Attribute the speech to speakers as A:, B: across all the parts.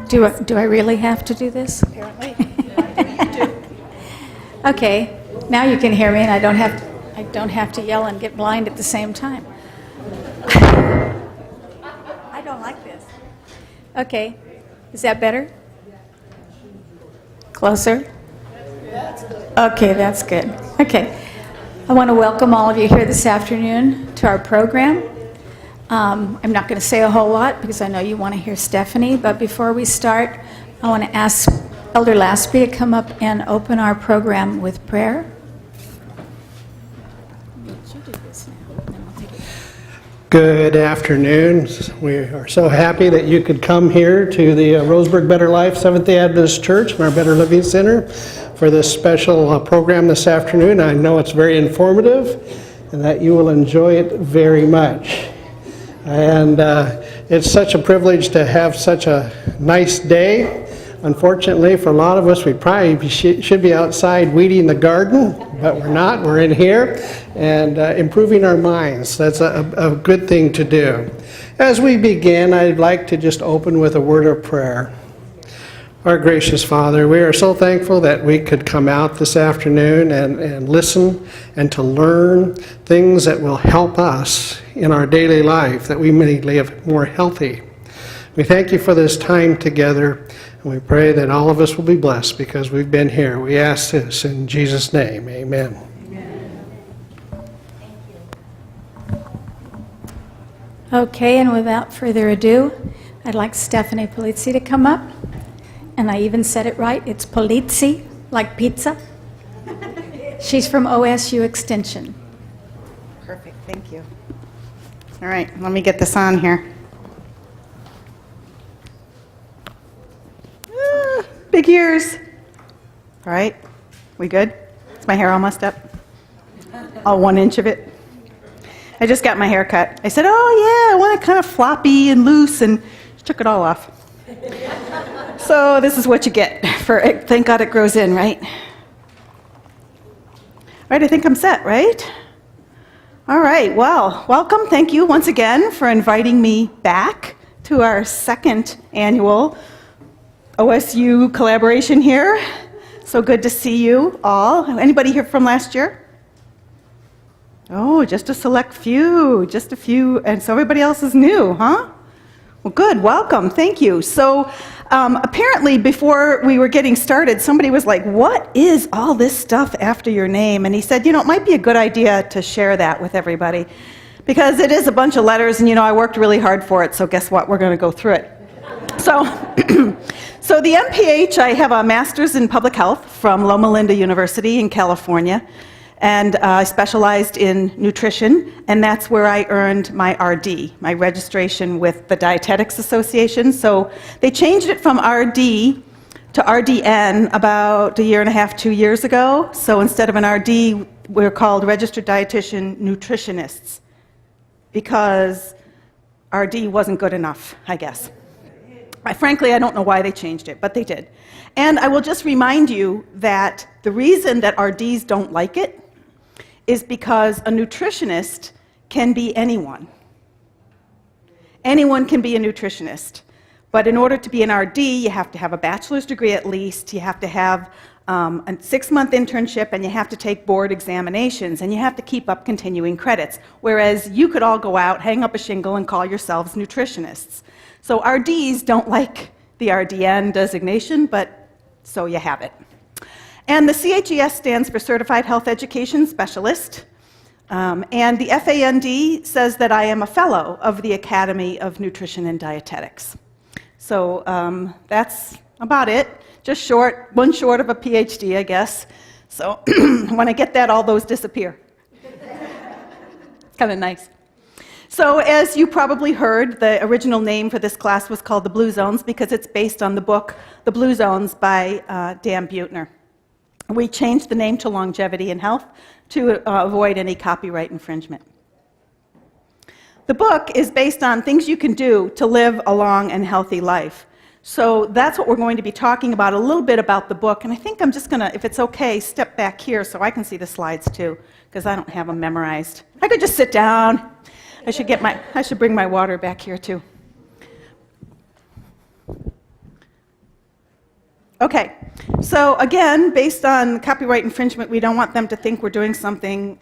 A: Do I really have to do this?
B: Apparently. You do.
A: Okay, now you can hear me, and I don't have to yell and get blind at the same time. I don't like this. Okay, is that better? Closer? Okay, that's good. Okay, I want to welcome all of you here this afternoon to our program. I'm not going to say a whole lot because I know you want to hear Stephanie, but before we start, I want to ask Elder Laspy to come up and open our program with prayer.
C: Good afternoon. We are so happy that you could come here to the Roseburg Better Life Seventh-day Adventist Church and our Better Living Center for this special program this afternoon. I know it's very informative and that you will enjoy it very much. And it's such a privilege to have such a nice day. Unfortunately, for a lot of us, we probably should be outside weeding the garden, but we're not. We're in here and improving our minds. That's a good thing to do. As we begin, I'd like to just open with a word of prayer. Our gracious Father, we are so thankful that we could come out this afternoon and listen and to learn things that will help us in our daily life, that we may live more healthy. We thank you for this time together, and we pray that all of us will be blessed because we've been here. We ask this in Jesus' name. Amen.
A: Okay, and without further ado, I'd like Stephanie Polizzi to come up. And I even said it right. It's Polizzi, like pizza. She's from OSU Extension.
B: Perfect, thank you. All right, let me get this on here. Big ears. All right, we good? Is my hair all messed up? All 1 inch of it? I just got my hair cut. I said, oh yeah, I want it kind of floppy and loose, and she took it all off. So this is what you get for it. Thank God it grows in, right? Right, I think I'm set, right? All right, well, welcome. Thank you once again for inviting me back to our second annual OSU collaboration here. So good to see you all. Anybody here from last year? Oh, just a select few, just a few, and so everybody else is new, huh? Well, good, welcome, thank you. So apparently before we were getting started, somebody was like, what is all this stuff after your name? And he said, you know, it might be a good idea to share that with everybody because it is a bunch of letters and, you know, I worked really hard for it, so guess what? We're going to go through it. So, so the MPH, I have a master's in public health from Loma Linda University in California. And I specialized in nutrition, and that's where I earned my RD, my registration with the Dietetics Association. So they changed it from RD to RDN about 1.5 years, 2 years ago. So instead of an RD, we're called Registered Dietitian Nutritionists because RD wasn't good enough, I guess. Frankly, I don't know why they changed it, but they did. And I will just remind you that the reason that RDs don't like it is because a nutritionist can be anyone. Anyone can be a nutritionist. But in order to be an RD, you have to have a bachelor's degree at least, you have to have a 6-month internship, and you have to take board examinations, and you have to keep up continuing credits. Whereas you could all go out, hang up a shingle, and call yourselves nutritionists. So RDs don't like the RDN designation, but so you have it. And the CHES stands for Certified Health Education Specialist. And the FAND says that I am a fellow of the Academy of Nutrition and Dietetics. So that's about it. Just short, one short of a PhD, I guess. So when I get that, all those disappear. It's kind of nice. So as you probably heard, the original name for this class was called The Blue Zones because it's based on the book The Blue Zones by Dan Buettner. We changed the name to Longevity and Health to avoid any copyright infringement. The book is based on things you can do to live a long and healthy life. So that's what we're going to be talking about, a little bit about the book. And I think I'm just going to, if it's okay, step back here so I can see the slides too, because I don't have them memorized. I could just sit down. I should bring my water back here too. Okay, so again, based on copyright infringement, we don't want them to think we're doing something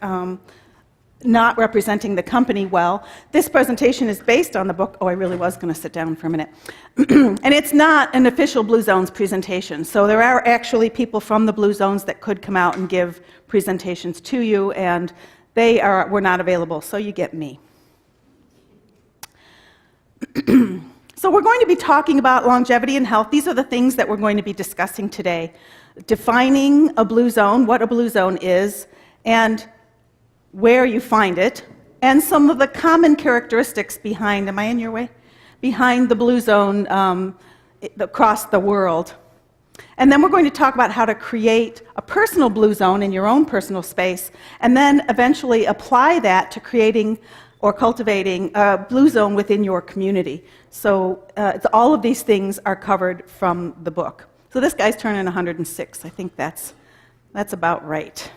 B: not representing the company well. This presentation is based on the book. Oh, I really was going to sit down for a minute. And it's not an official Blue Zones presentation. So there are actually people from the Blue Zones that could come out and give presentations to you, and were not available, so you get me. So we're going to be talking about longevity and health. These are the things that we're going to be discussing today. Defining a blue zone, what a blue zone is, and where you find it, and some of the common characteristics behind, am I in your way? Behind the blue zone across the world. And then we're going to talk about how to create a personal blue zone in your own personal space, and then eventually apply that to creating or cultivating a blue zone within your community. So all of these things are covered from the book. So this guy's turning 106. I think that's about right.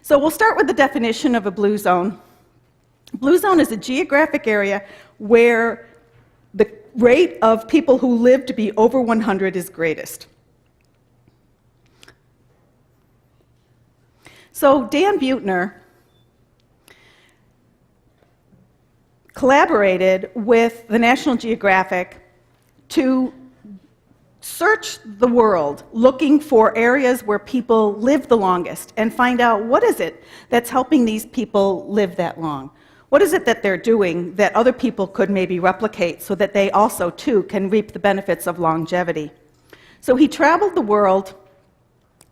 B: So we'll start with the definition of a blue zone. Blue zone is a geographic area where the rate of people who live to be over 100 is greatest. So Dan Buettner collaborated with the National Geographic to search the world looking for areas where people live the longest and find out what is it that's helping these people live that long. What is it that they're doing that other people could maybe replicate so that they also, too, can reap the benefits of longevity? So he traveled the world,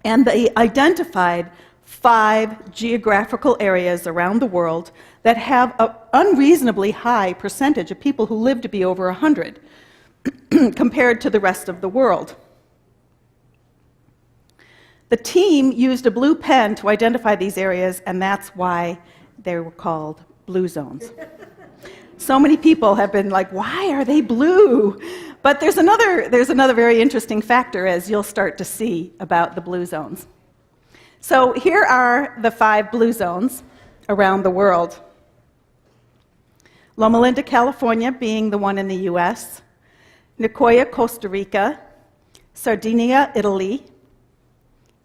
B: and they identified 5 geographical areas around the world that have an unreasonably high percentage of people who live to be over 100 compared to the rest of the world. The team used a blue pen to identify these areas, and that's why they were called blue zones. So many people have been like, why are they blue? But there's another very interesting factor, as you'll start to see about the blue zones. So here are the 5 blue zones around the world. Loma Linda, California, being the one in the US, Nicoya, Costa Rica, Sardinia, Italy,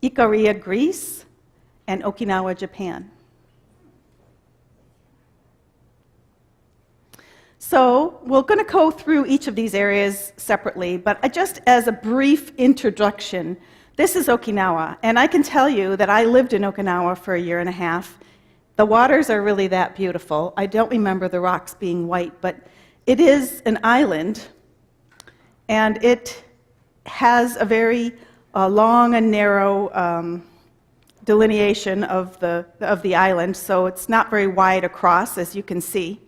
B: Ikaria, Greece, and Okinawa, Japan. So we're going to go through each of these areas separately, but just as a brief introduction, this is Okinawa, and I can tell you that I lived in Okinawa for a year and a half. The waters are really that beautiful. I don't remember the rocks being white, but it is an island, and it has a very long and narrow delineation of the island, so it's not very wide across, as you can see.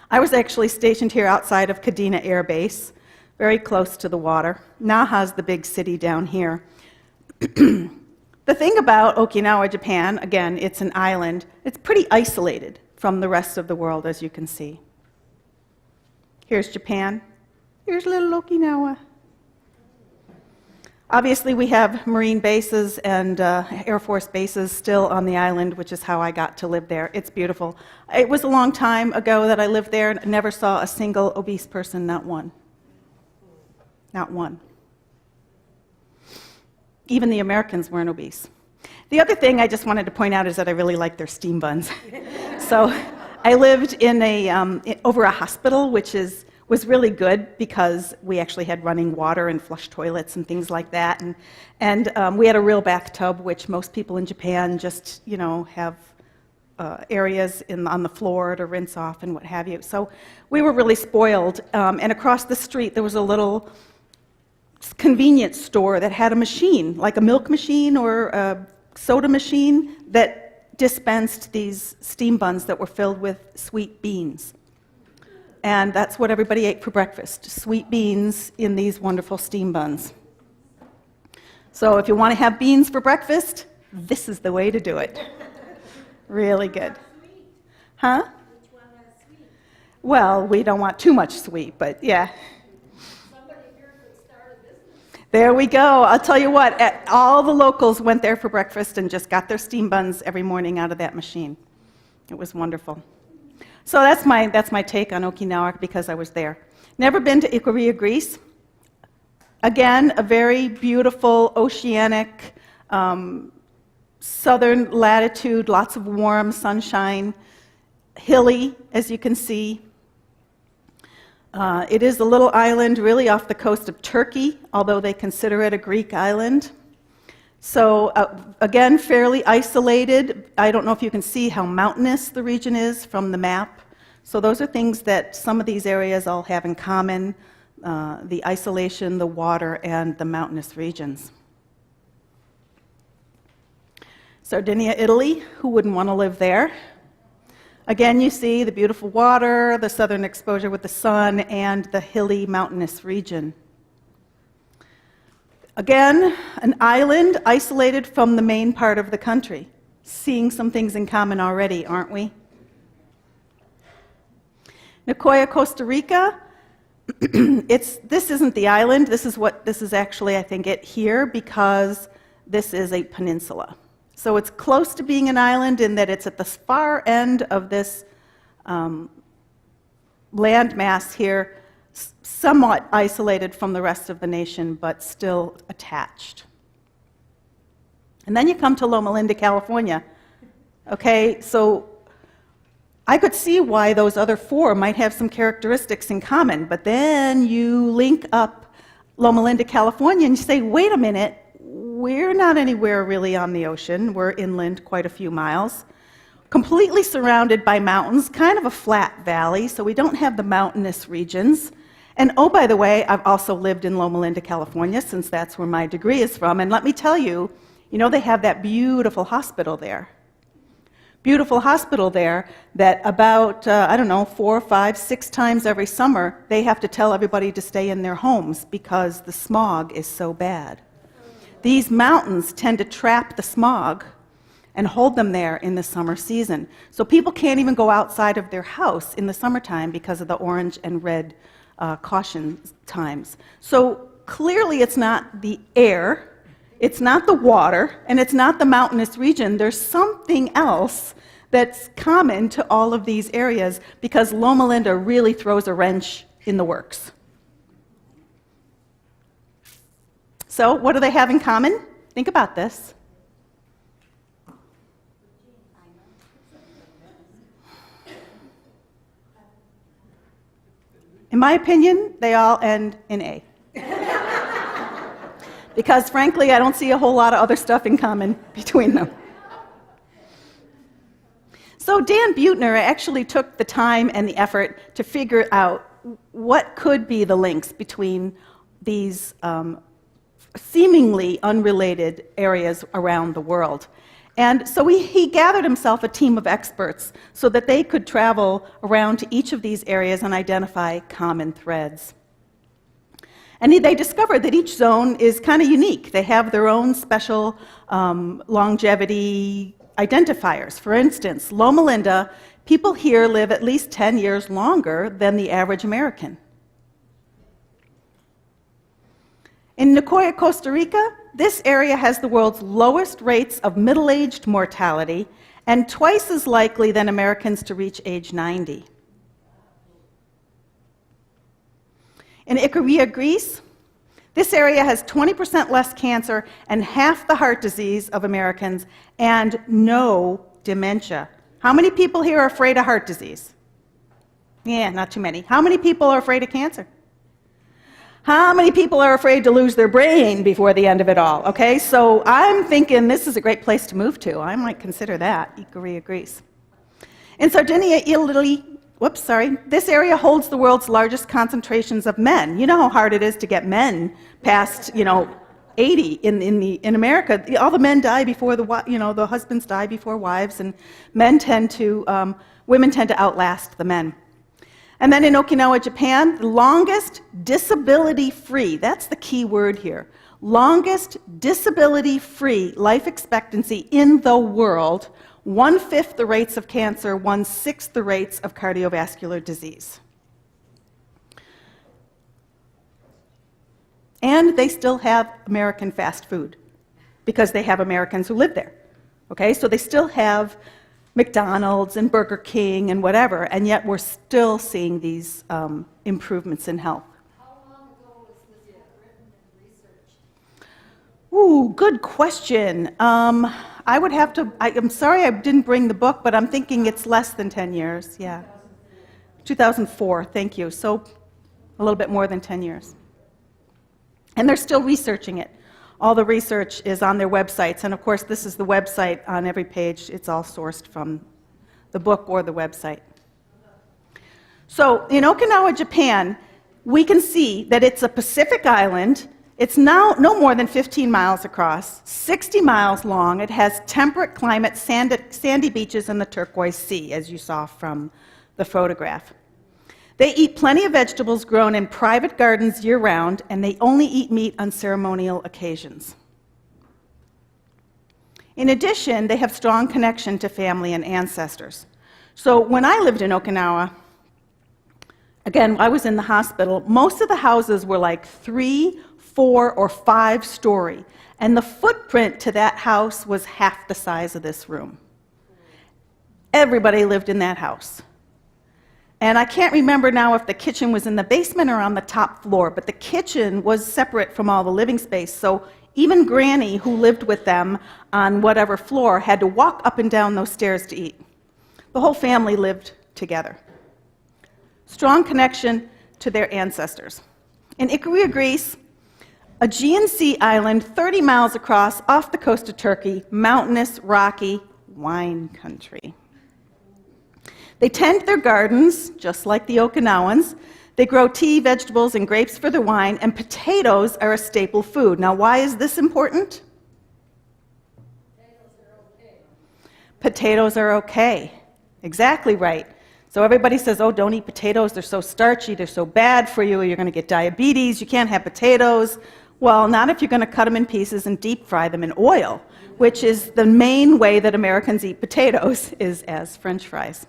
B: I was actually stationed here outside of Kadena Air Base, very close to the water. Naha's the big city down here. The thing about Okinawa, Japan, again, it's an island. It's pretty isolated from the rest of the world, as you can see. Here's Japan. Here's little Okinawa. Obviously, we have Marine bases and Air Force bases still on the island, which is how I got to live there. It's beautiful. It was a long time ago that I lived there and never saw a single obese person, not one. Not one. Even the Americans weren't obese. The other thing I just wanted to point out is that I really like their steam buns. So I lived in over a hospital, which was really good because we actually had running water and flush toilets and things like that. And we had a real bathtub, which most people in Japan just, have areas on the floor to rinse off and what have you. So we were really spoiled. And across the street, there was a little convenience store that had a machine, like a milk machine or a soda machine, that dispensed these steam buns that were filled with sweet beans. And that's what everybody ate for breakfast, sweet beans in these wonderful steam buns. So if you want to have beans for breakfast, this is the way to do it. Really good. Huh? Well, we don't want too much sweet, but yeah. There we go. I'll tell you what, all the locals went there for breakfast and just got their steam buns every morning out of that machine. It was wonderful. So that's my take on Okinawa because I was there. Never been to Ikaria, Greece. Again, a very beautiful oceanic southern latitude, lots of warm sunshine, hilly, as you can see. It is a little island really off the coast of Turkey, although they consider it a Greek island. So again, fairly isolated. I don't know if you can see how mountainous the region is from the map. So those are things that some of these areas all have in common, the isolation, the water, and the mountainous regions. Sardinia, Italy, who wouldn't want to live there? Again, you see the beautiful water, the southern exposure with the sun, and the hilly mountainous region. Again, an island isolated from the main part of the country. Seeing some things in common already, aren't we? Nicoya, Costa Rica. This isn't the island. This is actually, I think, it here because this is a peninsula. So it's close to being an island in that it's at the far end of this landmass here, somewhat isolated from the rest of the nation, but still attached. And then you come to Loma Linda, California. Okay, so I could see why those other four might have some characteristics in common, but then you link up Loma Linda, California, and you say, wait a minute, we're not anywhere really on the ocean. We're inland quite a few miles, completely surrounded by mountains, kind of a flat valley, so we don't have the mountainous regions. And oh, by the way, I've also lived in Loma Linda, California, since that's where my degree is from. And let me tell you, they have that beautiful hospital there. Beautiful hospital there that about, 4, 5, 6 times every summer, they have to tell everybody to stay in their homes because the smog is so bad. These mountains tend to trap the smog and hold them there in the summer season. So people can't even go outside of their house in the summertime because of the orange and red caution times. So clearly it's not the air, it's not the water, and it's not the mountainous region. There's something else that's common to all of these areas because Loma Linda really throws a wrench in the works. So what do they have in common? Think about this. In my opinion, they all end in A. Because frankly, I don't see a whole lot of other stuff in common between them. So Dan Buettner actually took the time and the effort to figure out what could be the links between these seemingly unrelated areas around the world. And so he gathered himself a team of experts so that they could travel around to each of these areas and identify common threads. And they discovered that each zone is kind of unique. They have their own special longevity identifiers. For instance, Loma Linda, people here live at least 10 years longer than the average American. In Nicoya, Costa Rica, this area has the world's lowest rates of middle-aged mortality and twice as likely than Americans to reach age 90. In Ikaria, Greece, this area has 20% less cancer and half the heart disease of Americans and no dementia. How many people here are afraid of heart disease? Yeah, not too many. How many people are afraid of cancer? How many people are afraid to lose their brain before the end of it all? Okay, so I'm thinking this is a great place to move to. I might consider that, Ikaria, Greece. In Sardinia, Italy, this area holds the world's largest concentrations of men. You know how hard it is to get men past, 80 in America. All the men die before the husbands die before wives, and women tend to outlast the men. And then in Okinawa, Japan, the longest disability-free, that's the key word here, longest disability-free life expectancy in the world, 1/5 the rates of cancer, 1/6 the rates of cardiovascular disease. And they still have American fast food because they have Americans who live there. Okay, so they still have McDonald's and Burger King and whatever, and yet we're still seeing these improvements in health.
D: How long ago was this written
B: good question. I'm sorry I didn't bring the book, but I'm thinking it's less than 10 years, yeah. 2004, thank you. So a little bit more than 10 years. And they're still researching it. All the research is on their websites, and of course this is the website on every page. It's all sourced from the book or the website. So in Okinawa, Japan, we can see that it's a Pacific island. It's now no more than 15 miles across, 60 miles long. It has temperate climate, sandy beaches, and the turquoise sea, as you saw from the photograph. They eat plenty of vegetables grown in private gardens year-round, and they only eat meat on ceremonial occasions. In addition, they have strong connection to family and ancestors. So when I lived in Okinawa, again, I was in the hospital, most of the houses were like 3, 4, or 5 story, and the footprint to that house was half the size of this room. Everybody lived in that house. And I can't remember now if the kitchen was in the basement or on the top floor, but the kitchen was separate from all the living space, so even Granny, who lived with them on whatever floor, had to walk up and down those stairs to eat. The whole family lived together. Strong connection to their ancestors. In Ikaria, Greece, Aegean Sea island 30 miles across off the coast of Turkey, mountainous, rocky, wine country. They tend their gardens, just like the Okinawans. They grow tea, vegetables, and grapes for their wine, and potatoes are a staple food. Now, why is this important? Potatoes are okay. Exactly right. So everybody says, oh, don't eat potatoes, they're so starchy, they're so bad for you, you're going to get diabetes, you can't have potatoes. Well, not if you're going to cut them in pieces and deep fry them in oil, which is the main way that Americans eat potatoes, is as French fries.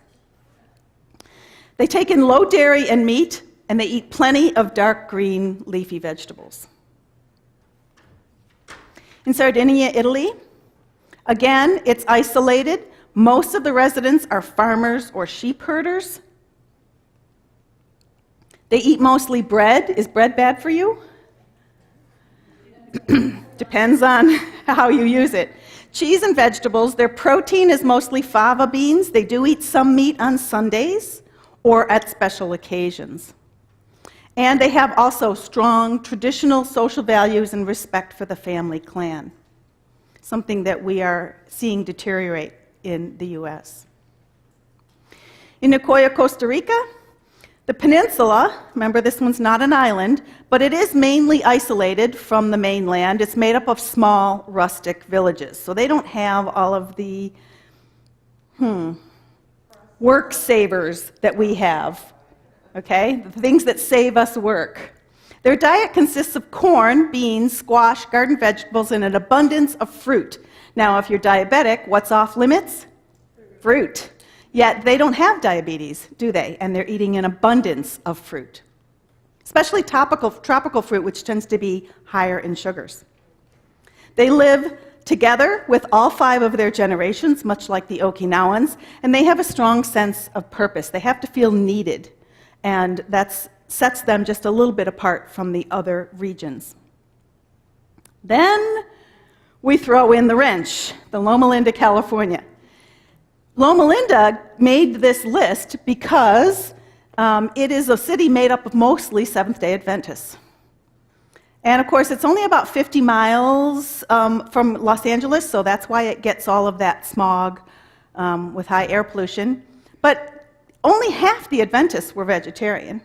B: They take in low dairy and meat, and they eat plenty of dark green leafy vegetables. In Sardinia, Italy, again, it's isolated. Most of the residents are farmers or sheep herders. They eat mostly bread. Is bread bad for you? Depends on how you use it. Cheese and vegetables. Their protein is mostly fava beans. They do eat some meat on Sundays or at special occasions. And they have also strong traditional social values and respect for the family clan, something that we are seeing deteriorate in the U.S. In Nicoya, Costa Rica, the peninsula, remember this one's not an island, but it is mainly isolated from the mainland. It's made up of small rustic villages. So they don't have all of the work savers that we have, okay? The things that save us work. Their diet consists of corn, beans, squash, garden vegetables, and an abundance of fruit. Now, if you're diabetic, what's off limits? Fruit. Yet they don't have diabetes, do they? And they're eating an abundance of fruit, especially tropical fruit, which tends to be higher in sugars. They live together with all 5 of their generations, much like the Okinawans, and they have a strong sense of purpose. They have to feel needed, and that sets them just a little bit apart from the other regions. Then we throw in the wrench, the Loma Linda, California. Loma Linda made this list because it is a city made up of mostly Seventh-day Adventists. And of course, it's only about 50 miles from Los Angeles, so that's why it gets all of that smog with high air pollution. But only half the Adventists were vegetarian.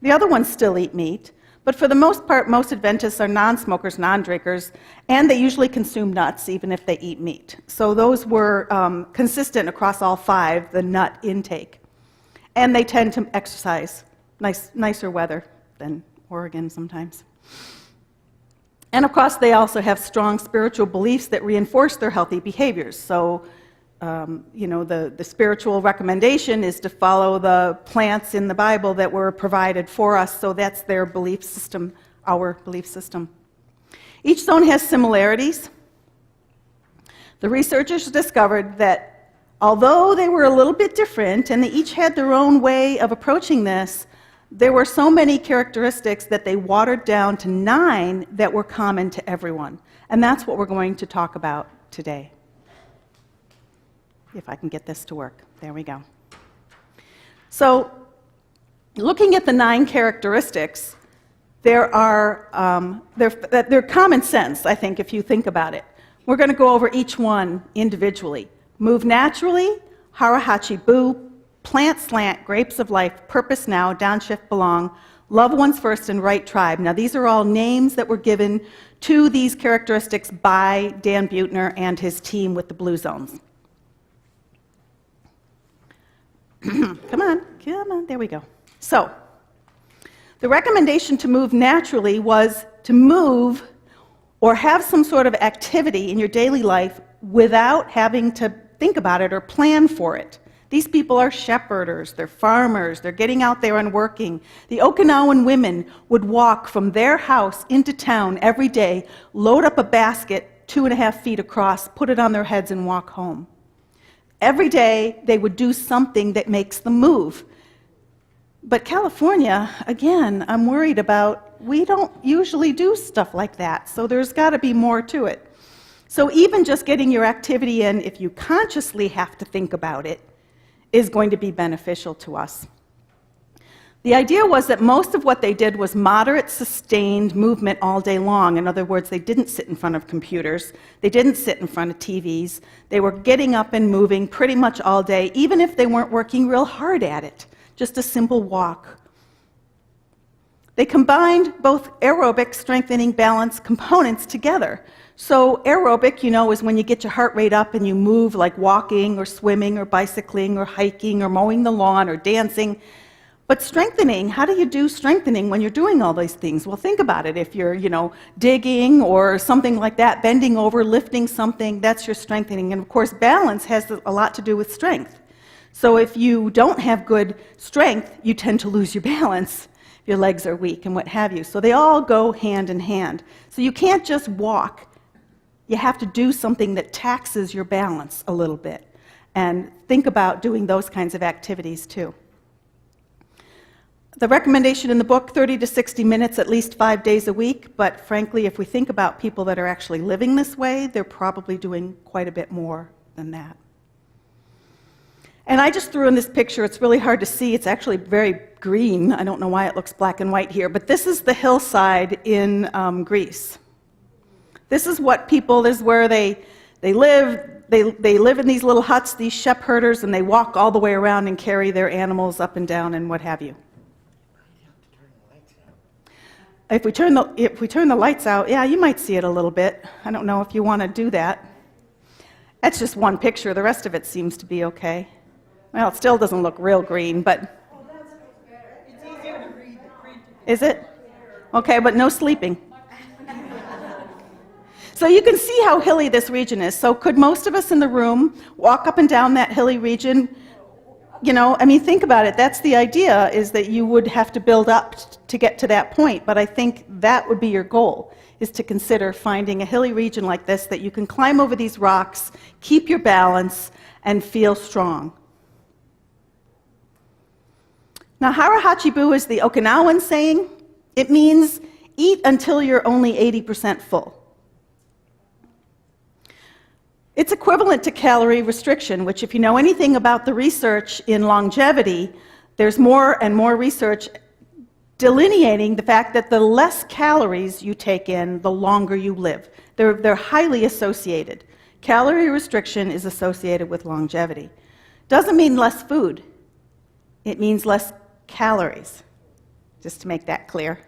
B: The other ones still eat meat. But for the most part, most Adventists are non-smokers, non-drinkers, and they usually consume nuts, even if they eat meat. So those were consistent across all 5, the nut intake. And they tend to exercise, nicer weather than Oregon sometimes. And of course, they also have strong spiritual beliefs that reinforce their healthy behaviors. So, the spiritual recommendation is to follow the plants in the Bible that were provided for us. So that's their belief system, our belief system. Each zone has similarities. The researchers discovered that although they were a little bit different and they each had their own way of approaching this, there were so many characteristics that they watered down to 9 that were common to everyone. And that's what we're going to talk about today. If I can get this to work. There we go. So, looking at the 9 characteristics, they're common sense, I think, if you think about it. We're going to go over each one individually. Move naturally, hara-hachi-bu, plant slant, grapes of life, purpose now, downshift belong, love one's first, and right tribe. Now, these are all names that were given to these characteristics by Dan Buettner and his team with the blue zones. Come on, there we go. So, the recommendation to move naturally was to move or have some sort of activity in your daily life without having to think about it or plan for it. These people are shepherders, they're farmers, they're getting out there and working. The Okinawan women would walk from their house into town every day, load up a basket 2.5 feet across, put it on their heads, and walk home. Every day, they would do something that makes them move. But California, again, I'm worried about, we don't usually do stuff like that, so there's got to be more to it. So even just getting your activity in, if you consciously have to think about it, is going to be beneficial to us. The idea was that most of what they did was moderate, sustained movement all day long. In other words, they didn't sit in front of computers. They didn't sit in front of TVs. They were getting up and moving pretty much all day, even if they weren't working real hard at it. Just a simple walk. They combined both aerobic, strengthening, balance components together. So aerobic, you know, is when you get your heart rate up and you move, like walking or swimming or bicycling or hiking or mowing the lawn or dancing. But strengthening, how do you do strengthening when you're doing all these things? Well, think about it. If you're, digging or something like that, bending over, lifting something, that's your strengthening. And of course, balance has a lot to do with strength. So if you don't have good strength, you tend to lose your balance. Your legs are weak and what have you. So they all go hand in hand. So you can't just walk. You have to do something that taxes your balance a little bit. And think about doing those kinds of activities too. The recommendation in the book, 30 to 60 minutes at least 5 days a week, but frankly, if we think about people that are actually living this way, they're probably doing quite a bit more than that. And I just threw in this picture. It's really hard to see. It's actually very green. I don't know why it looks black and white here, but this is the hillside in Greece. This is what people, this is where they live. They live in these little huts, these shepherders, and they walk all the way around and carry their animals up and down and what have you. If we turn the lights out, yeah, you might see it a little bit. I don't know if you want to do that. That's just one picture. The rest of it seems to be okay. Well, it still doesn't look real green, but...
D: It's easier to read the print.
B: Is it? Okay, but no sleeping. So you can see how hilly this region is. So could most of us in the room walk up and down that hilly region? Think about it. That's the idea, is that you would have to build up to get to that point. But I think that would be your goal, is to consider finding a hilly region like this that you can climb over these rocks, keep your balance, and feel strong. Now, hara-hachi-bu is the Okinawan saying. It means eat until you're only 80% full. It's equivalent to calorie restriction, which if you know anything about the research in longevity, there's more and more research delineating the fact that the less calories you take in, the longer you live. They're highly associated. Calorie restriction is associated with longevity. Doesn't mean less food. It means less calories, just to make that clear.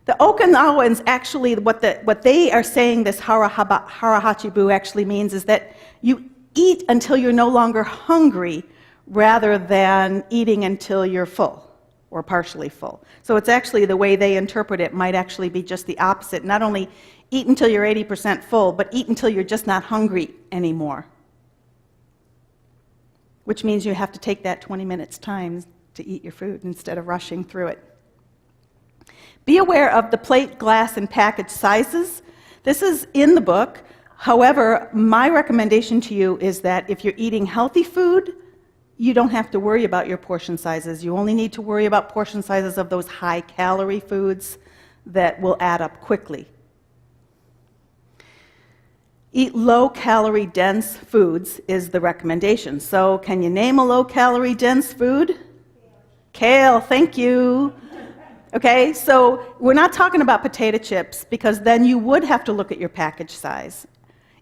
B: The Okinawans actually, what they are saying this hara-hachi-bu actually means is that you eat until you're no longer hungry rather than eating until you're full or partially full. So it's actually the way they interpret it might actually be just the opposite. Not only eat until you're 80% full, but eat until you're just not hungry anymore. Which means you have to take that 20 minutes time to eat your food instead of rushing through it. Be aware of the plate, glass, and package sizes. This is in the book. However, my recommendation to you is that if you're eating healthy food, you don't have to worry about your portion sizes. You only need to worry about portion sizes of those high-calorie foods that will add up quickly. Eat low-calorie dense foods is the recommendation. So can you name a low-calorie dense food? Kale, thank you. Okay, so we're not talking about potato chips because then you would have to look at your package size.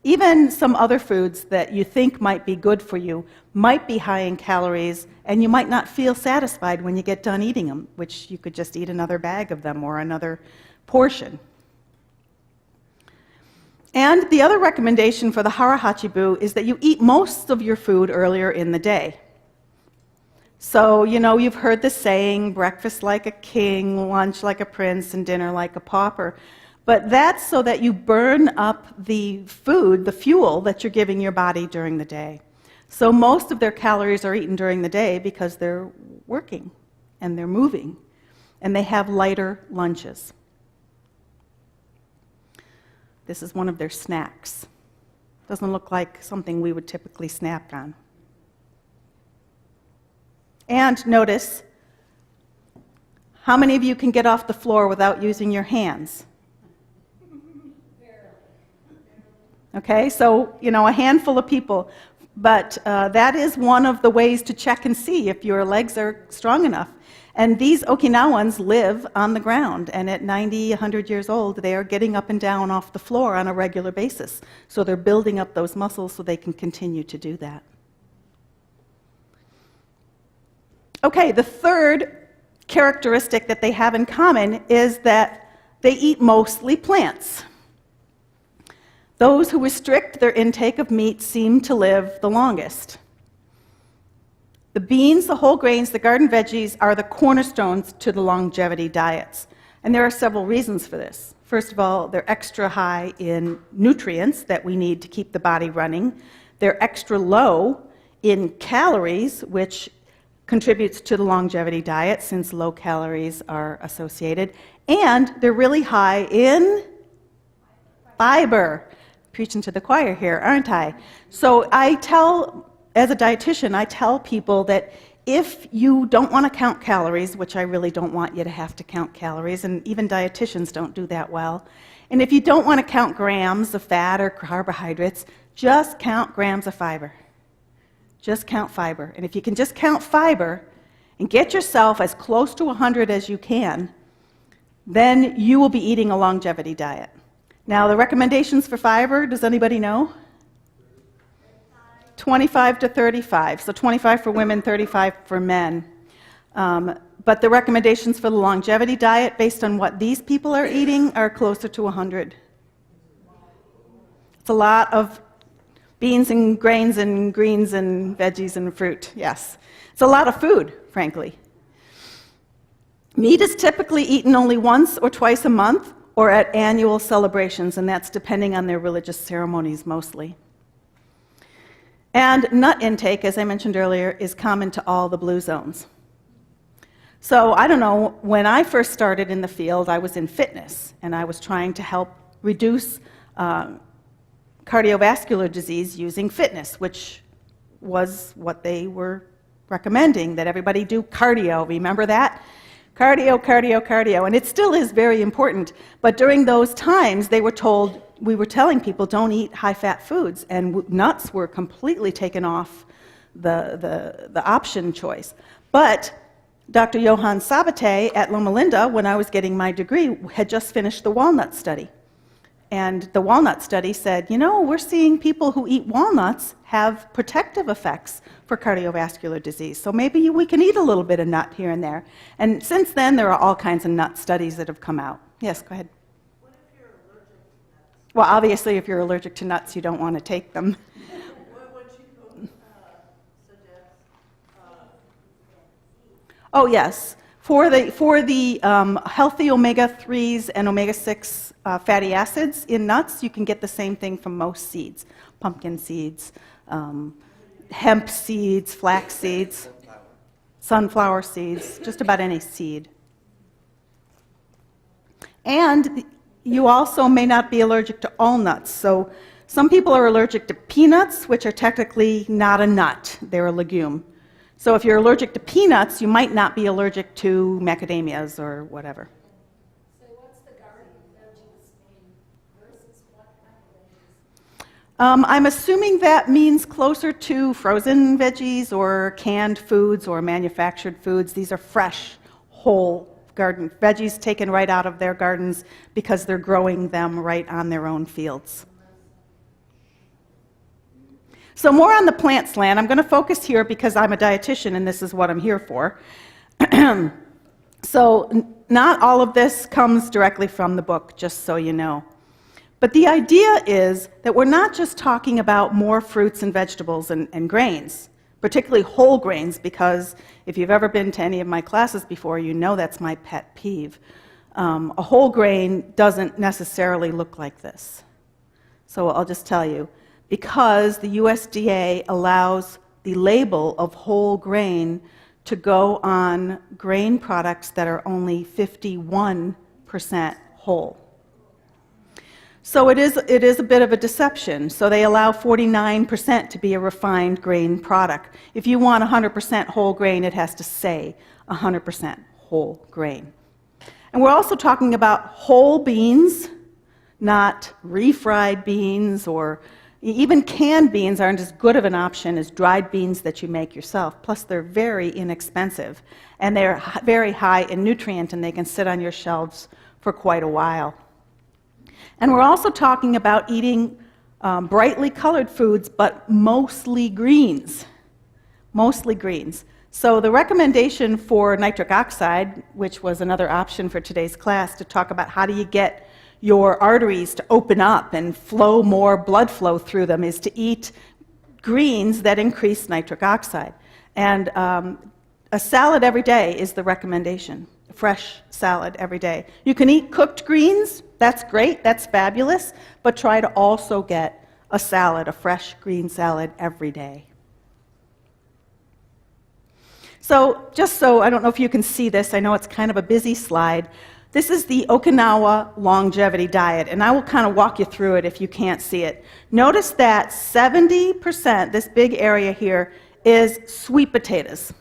B: Even some other foods that you think might be good for you might be high in calories, and you might not feel satisfied when you get done eating them, which you could just eat another bag of them or another portion. And the other recommendation for the harahachibu is that you eat most of your food earlier in the day. So, you know, you've heard the saying, breakfast like a king, lunch like a prince, and dinner like a pauper. But that's so that you burn up the food, the fuel that you're giving your body during the day. So most of their calories are eaten during the day because they're working and they're moving, and they have lighter lunches. This is one of their snacks. Doesn't look like something we would typically snack on. And notice, how many of you can get off the floor without using your hands? Okay, so, you know, a handful of people. But that is one of the ways to check and see if your legs are strong enough. And these Okinawans live on the ground, and at 90, 100 years old, they are getting up and down off the floor on a regular basis. So they're building up those muscles so they can continue to do that. Okay, the third characteristic that they have in common is that they eat mostly plants. Those who restrict their intake of meat seem to live the longest. The beans, the whole grains, the garden veggies are the cornerstones to the longevity diets. And there are several reasons for this. First of all, they're extra high in nutrients that we need to keep the body running. They're extra low in calories, which contributes to the longevity diet since low calories are associated. And they're really high in fiber. Preaching to the choir here, aren't I? So as a dietitian, I tell people that if you don't want to count calories, which I really don't want you to have to count calories, and even dietitians don't do that well, and if you don't want to count grams of fat or carbohydrates, just count grams of fiber. Just count fiber. And if you can just count fiber and get yourself as close to 100 as you can, then you will be eating a longevity diet. Now, the recommendations for fiber, does anybody know? 25 to 35. So 25 for women, 35 for men. But the recommendations for the longevity diet, based on what these people are eating, are closer to 100. It's a lot of beans and grains and greens and veggies and fruit, yes. It's a lot of food, frankly. Meat is typically eaten only once or twice a month, or at annual celebrations, and that's depending on their religious ceremonies mostly. And nut intake, as I mentioned earlier, is common to all the blue zones. So I don't know, when I first started in the field, I was in fitness, and I was trying to help reduce cardiovascular disease using fitness, which was what they were recommending, that everybody do cardio. Remember that? Cardio, cardio, cardio. And it still is very important. But during those times, we were telling people don't eat high-fat foods, and nuts were completely taken off the option choice. But Dr. Johann Sabate at Loma Linda, when I was getting my degree, had just finished the walnut study. And the walnut study said, you know, we're seeing people who eat walnuts have protective effects for cardiovascular disease. So maybe we can eat a little bit of nut here and there. And since then, there are all kinds of nut studies that have come out. Yes, go ahead.
D: What if you're allergic to nuts?
B: Well, obviously, if you're allergic to nuts, you don't want to take them.
D: What would you suggest?
B: Oh, yes. For the healthy omega-3s and omega-6 fatty acids in nuts, you can get the same thing from most seeds. Pumpkin seeds, hemp seeds, flax seeds, sunflower seeds, just about any seed. And you also may not be allergic to all nuts. So some people are allergic to peanuts, which are technically not a nut. They're a legume. So if you're allergic to peanuts, you might not be allergic to macadamias or whatever.
E: So what's the garden veggies mean versus what kind of veggies?
B: I'm assuming that means closer to frozen veggies or canned foods or manufactured foods. These are fresh, whole garden veggies taken right out of their gardens because they're growing them right on their own fields. So more on the plant slant. I'm going to focus here because I'm a dietitian and this is what I'm here for. So not all of this comes directly from the book, just so you know. But the idea is that we're not just talking about more fruits and vegetables and grains, particularly whole grains, because if you've ever been to any of my classes before, you know that's my pet peeve. A whole grain doesn't necessarily look like this. So I'll just tell you, because the USDA allows the label of whole grain to go on grain products that are only 51% whole. So it is a bit of a deception. So they allow 49% to be a refined grain product. If you want 100% whole grain, it has to say 100% whole grain. And we're also talking about whole beans, not refried beans, or even canned beans aren't as good of an option as dried beans that you make yourself. Plus, they're very inexpensive, and they're very high in nutrient, and they can sit on your shelves for quite a while. And we're also talking about eating brightly colored foods, but mostly greens. Mostly greens. So the recommendation for nitric oxide, which was another option for today's class, to talk about how do you get your arteries to open up and flow more blood flow through them, is to eat greens that increase nitric oxide. And a salad every day is the recommendation. A fresh salad every day. You can eat cooked greens. That's great, that's fabulous, but try to also get a salad, a fresh green salad every day. So just so, I don't know if you can see this, I know it's kind of a busy slide. This is the Okinawa longevity diet, and I will kind of walk you through it if you can't see it. Notice that 70%, this big area here, is sweet potatoes.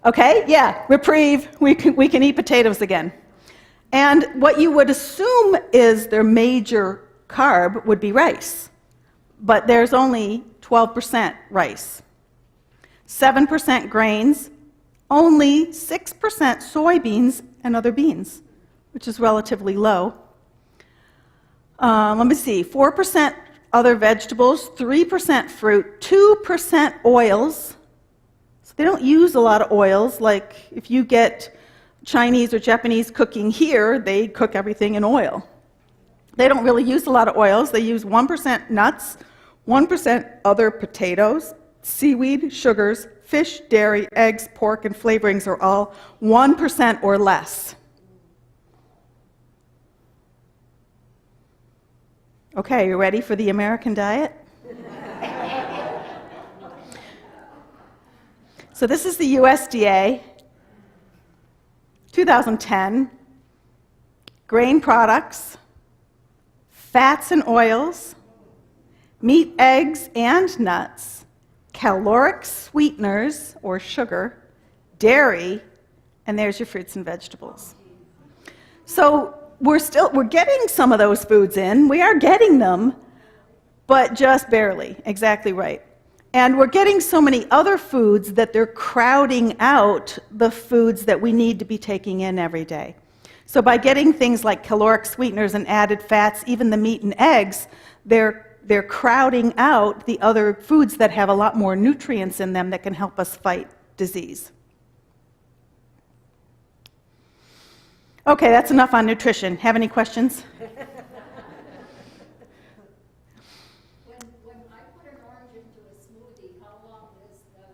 B: Okay, yeah, reprieve, we can eat potatoes again. And what you would assume is their major carb would be rice, but there's only 12% rice, 7% grains, only 6% soybeans and other beans, which is relatively low. Let me see, 4% other vegetables, 3% fruit, 2% oils. So they don't use a lot of oils, like if you get Chinese or Japanese cooking here, they cook everything in oil. They don't really use a lot of oils. They use 1% nuts, 1% other potatoes, seaweed, sugars, fish, dairy, eggs, pork, and flavorings are all 1% or less. Okay, you ready for the American diet? So this is the USDA. 2010, grain products, fats and oils, meat, eggs, and nuts, caloric sweeteners or sugar, dairy, and there's your fruits and vegetables. So we're getting some of those foods in. We are getting them, but just barely. Exactly right. And we're getting so many other foods that they're crowding out the foods that we need to be taking in every day. So by getting things like caloric sweeteners and added fats, even the meat and eggs, they're crowding out the other foods that have a lot more nutrients in them that can help us fight disease. Okay, that's enough on nutrition. Have any questions?
E: When I put an orange into a smoothie, how long does the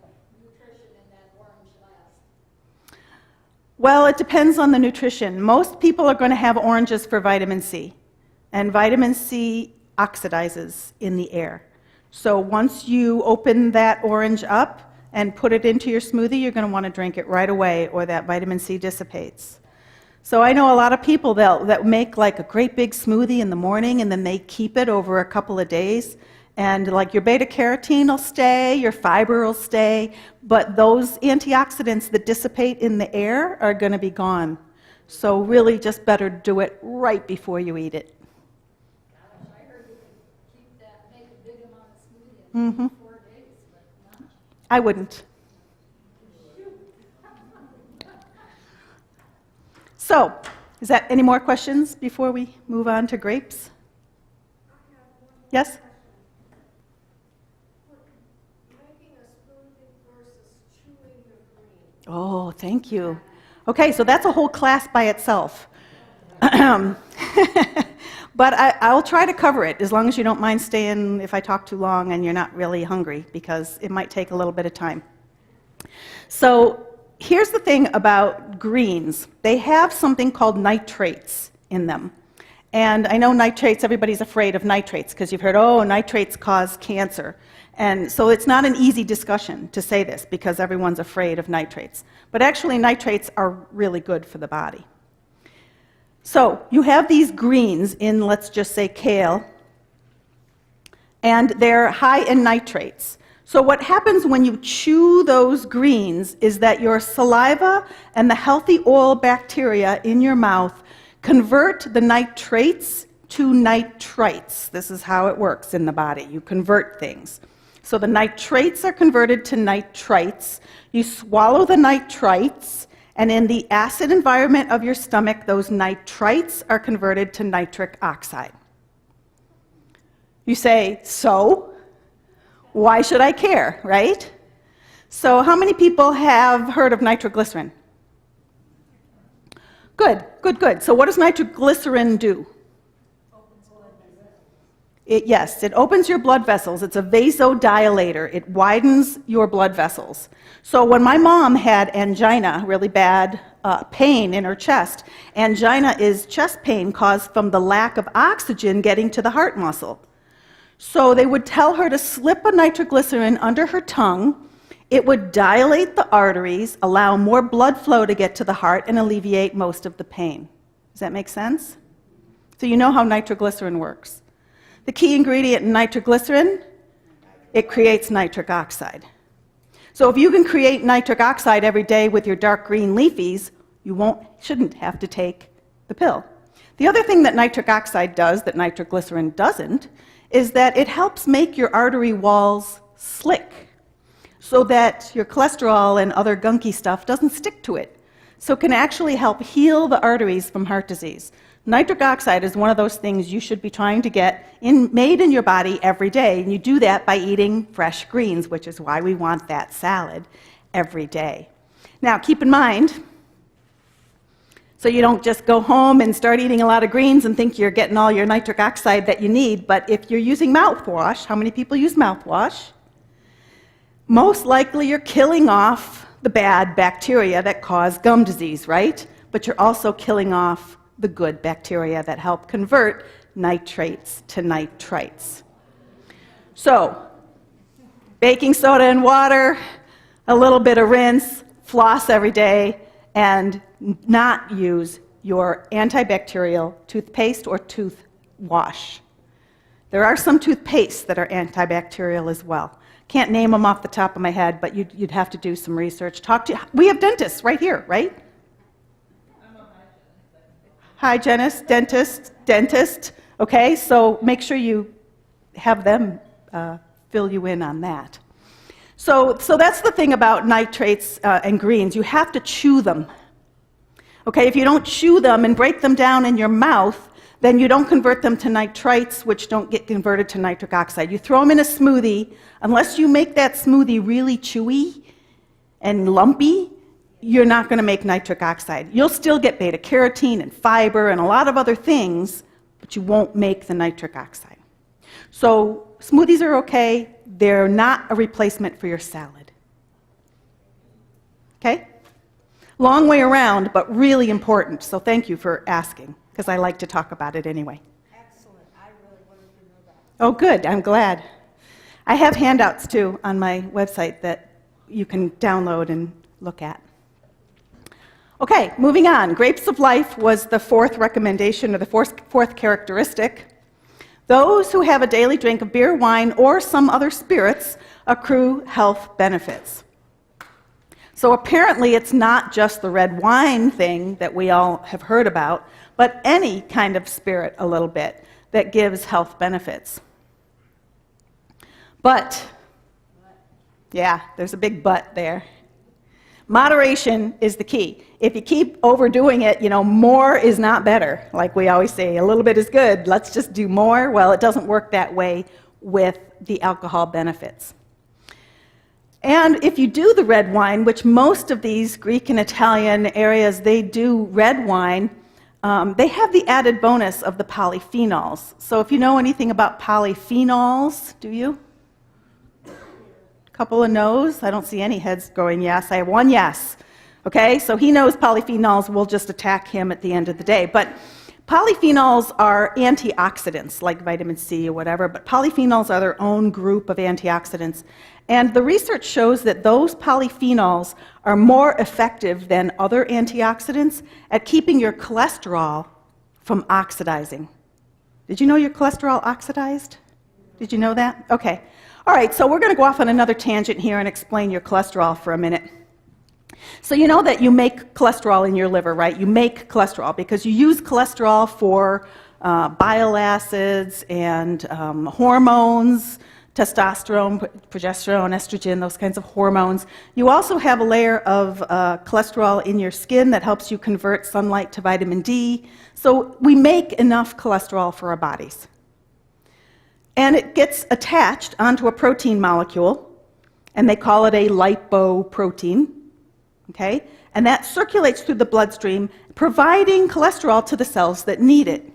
E: nutrition in that orange last?
B: Well, it depends on the nutrition. Most people are going to have oranges for vitamin C, and vitamin C oxidizes in the air. So once you open that orange up and put it into your smoothie, you're going to want to drink it right away, or that vitamin C dissipates. So I know a lot of people that make like a great big smoothie in the morning, and then they keep it over a couple of days, and like your beta carotene will stay, your fiber will stay, but those antioxidants that dissipate in the air are going to be gone. So really just better do it right before you eat it.
E: I heard you
B: I wouldn't. So, is that any more questions before we move on to grapes? Yes?
D: Making a smoothie versus chewing your green.
B: Oh, thank you. Okay, so that's a whole class by itself. But I'll try to cover it as long as you don't mind staying if I talk too long and you're not really hungry, because it might take a little bit of time. So here's the thing about greens. They have something called nitrates in them. And I know nitrates, everybody's afraid of nitrates because you've heard, oh, nitrates cause cancer. And so it's not an easy discussion to say this because everyone's afraid of nitrates. But actually, nitrates are really good for the body. So you have these greens in, let's just say, kale, and they're high in nitrates. So what happens when you chew those greens is that your saliva and the healthy oil bacteria in your mouth convert the nitrates to nitrites. This is how it works in the body. You convert things. So the nitrates are converted to nitrites. You swallow the nitrites, and in the acid environment of your stomach, those nitrites are converted to nitric oxide. You say, so? Why should I care, right? So how many people have heard of nitroglycerin? Good, good, good. So what does nitroglycerin do? Yes, it opens your blood vessels. It's a vasodilator. It widens your blood vessels. So when my mom had angina, really bad pain in her chest, angina is chest pain caused from the lack of oxygen getting to the heart muscle. So they would tell her to slip a nitroglycerin under her tongue. It would dilate the arteries, allow more blood flow to get to the heart, and alleviate most of the pain. Does that make sense? So you know how nitroglycerin works. The key ingredient in nitroglycerin, it creates nitric oxide. So if you can create nitric oxide every day with your dark green leafies, you shouldn't have to take the pill. The other thing that nitric oxide does that nitroglycerin doesn't is that it helps make your artery walls slick so that your cholesterol and other gunky stuff doesn't stick to it. So it can actually help heal the arteries from heart disease. Nitric oxide is one of those things you should be trying to get made in your body every day, and you do that by eating fresh greens, which is why we want that salad every day. Now, keep in mind, so you don't just go home and start eating a lot of greens and think you're getting all your nitric oxide that you need, but if you're using mouthwash, how many people use mouthwash? Most likely you're killing off the bad bacteria that cause gum disease, right? But you're also killing off the good bacteria that help convert nitrates to nitrites. So, baking soda and water, a little bit of rinse, floss every day, and not use your antibacterial toothpaste or tooth wash. There are some toothpastes that are antibacterial as well. Can't name them off the top of my head, but you'd have to do some research. We have dentists right here, right? Hygienist, dentist. Okay, so make sure you have them fill you in on that. So that's the thing about nitrates and greens. You have to chew them. Okay, if you don't chew them and break them down in your mouth, then you don't convert them to nitrites, which don't get converted to nitric oxide. You throw them in a smoothie, unless you make that smoothie really chewy and lumpy, you're not going to make nitric oxide. You'll still get beta-carotene and fiber and a lot of other things, but you won't make the nitric oxide. So smoothies are okay. They're not a replacement for your salad. Okay? Long way around, but really important. So thank you for asking, because I like to talk about it anyway.
D: Excellent. I really wanted to know that.
B: Oh, good. I'm glad. I have handouts, too, on my website that you can download and look at. Okay, moving on. Grapes of life was the fourth recommendation, or the fourth characteristic. Those who have a daily drink of beer, wine, or some other spirits accrue health benefits. So apparently it's not just the red wine thing that we all have heard about, but any kind of spirit a little bit that gives health benefits. But, yeah, there's a big but there. Moderation is the key. If you keep overdoing it, more is not better. Like we always say, a little bit is good. Let's just do more. Well, it doesn't work that way with the alcohol benefits. And if you do the red wine, which most of these Greek and Italian areas, they do red wine, they have the added bonus of the polyphenols. So if you know anything about polyphenols, do you? Couple of no's. I don't see any heads going yes. I have one yes. Okay, so he knows polyphenols. We'll just attack him at the end of the day. But polyphenols are antioxidants, like vitamin C or whatever, but polyphenols are their own group of antioxidants. And the research shows that those polyphenols are more effective than other antioxidants at keeping your cholesterol from oxidizing. Did you know your cholesterol oxidized? Did you know that? Okay. All right, so we're going to go off on another tangent here and explain your cholesterol for a minute. So you know that you make cholesterol in your liver, right? You make cholesterol because you use cholesterol for bile acids and hormones, testosterone, progesterone, estrogen, those kinds of hormones. You also have a layer of cholesterol in your skin that helps you convert sunlight to vitamin D. So we make enough cholesterol for our bodies. And it gets attached onto a protein molecule, and they call it a lipoprotein, okay? And that circulates through the bloodstream, providing cholesterol to the cells that need it.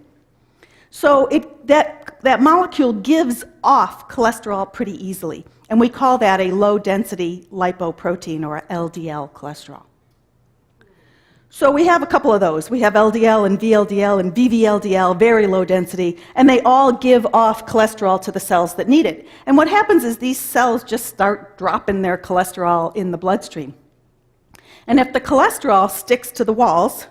B: So that molecule gives off cholesterol pretty easily, and we call that a low-density lipoprotein, or LDL cholesterol. So we have a couple of those. We have LDL and VLDL and VVLDL, very low density, and they all give off cholesterol to the cells that need it. And what happens is these cells just start dropping their cholesterol in the bloodstream. And if the cholesterol sticks to the walls,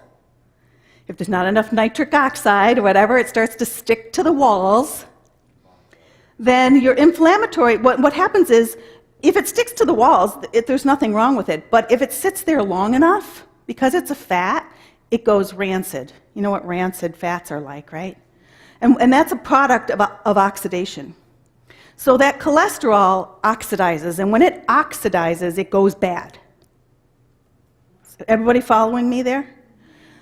B: if there's not enough nitric oxide or whatever, it starts to stick to the walls, then your inflammatory, what happens is, if it sticks to the walls, there's nothing wrong with it. But if it sits there long enough, because it's a fat, it goes rancid. You know what rancid fats are like, right? And that's a product of oxidation. So that cholesterol oxidizes, and when it oxidizes, it goes bad. Everybody following me there?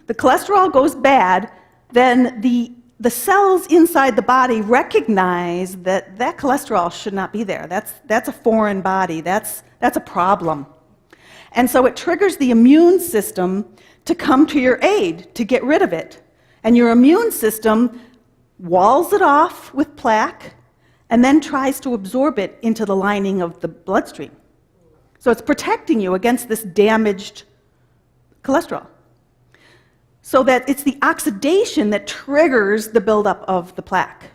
B: The cholesterol goes bad, then the cells inside the body recognize that cholesterol should not be there. That's a foreign body. That's a problem. And so it triggers the immune system to come to your aid, to get rid of it. And your immune system walls it off with plaque and then tries to absorb it into the lining of the bloodstream. So it's protecting you against this damaged cholesterol. So that it's the oxidation that triggers the buildup of the plaque.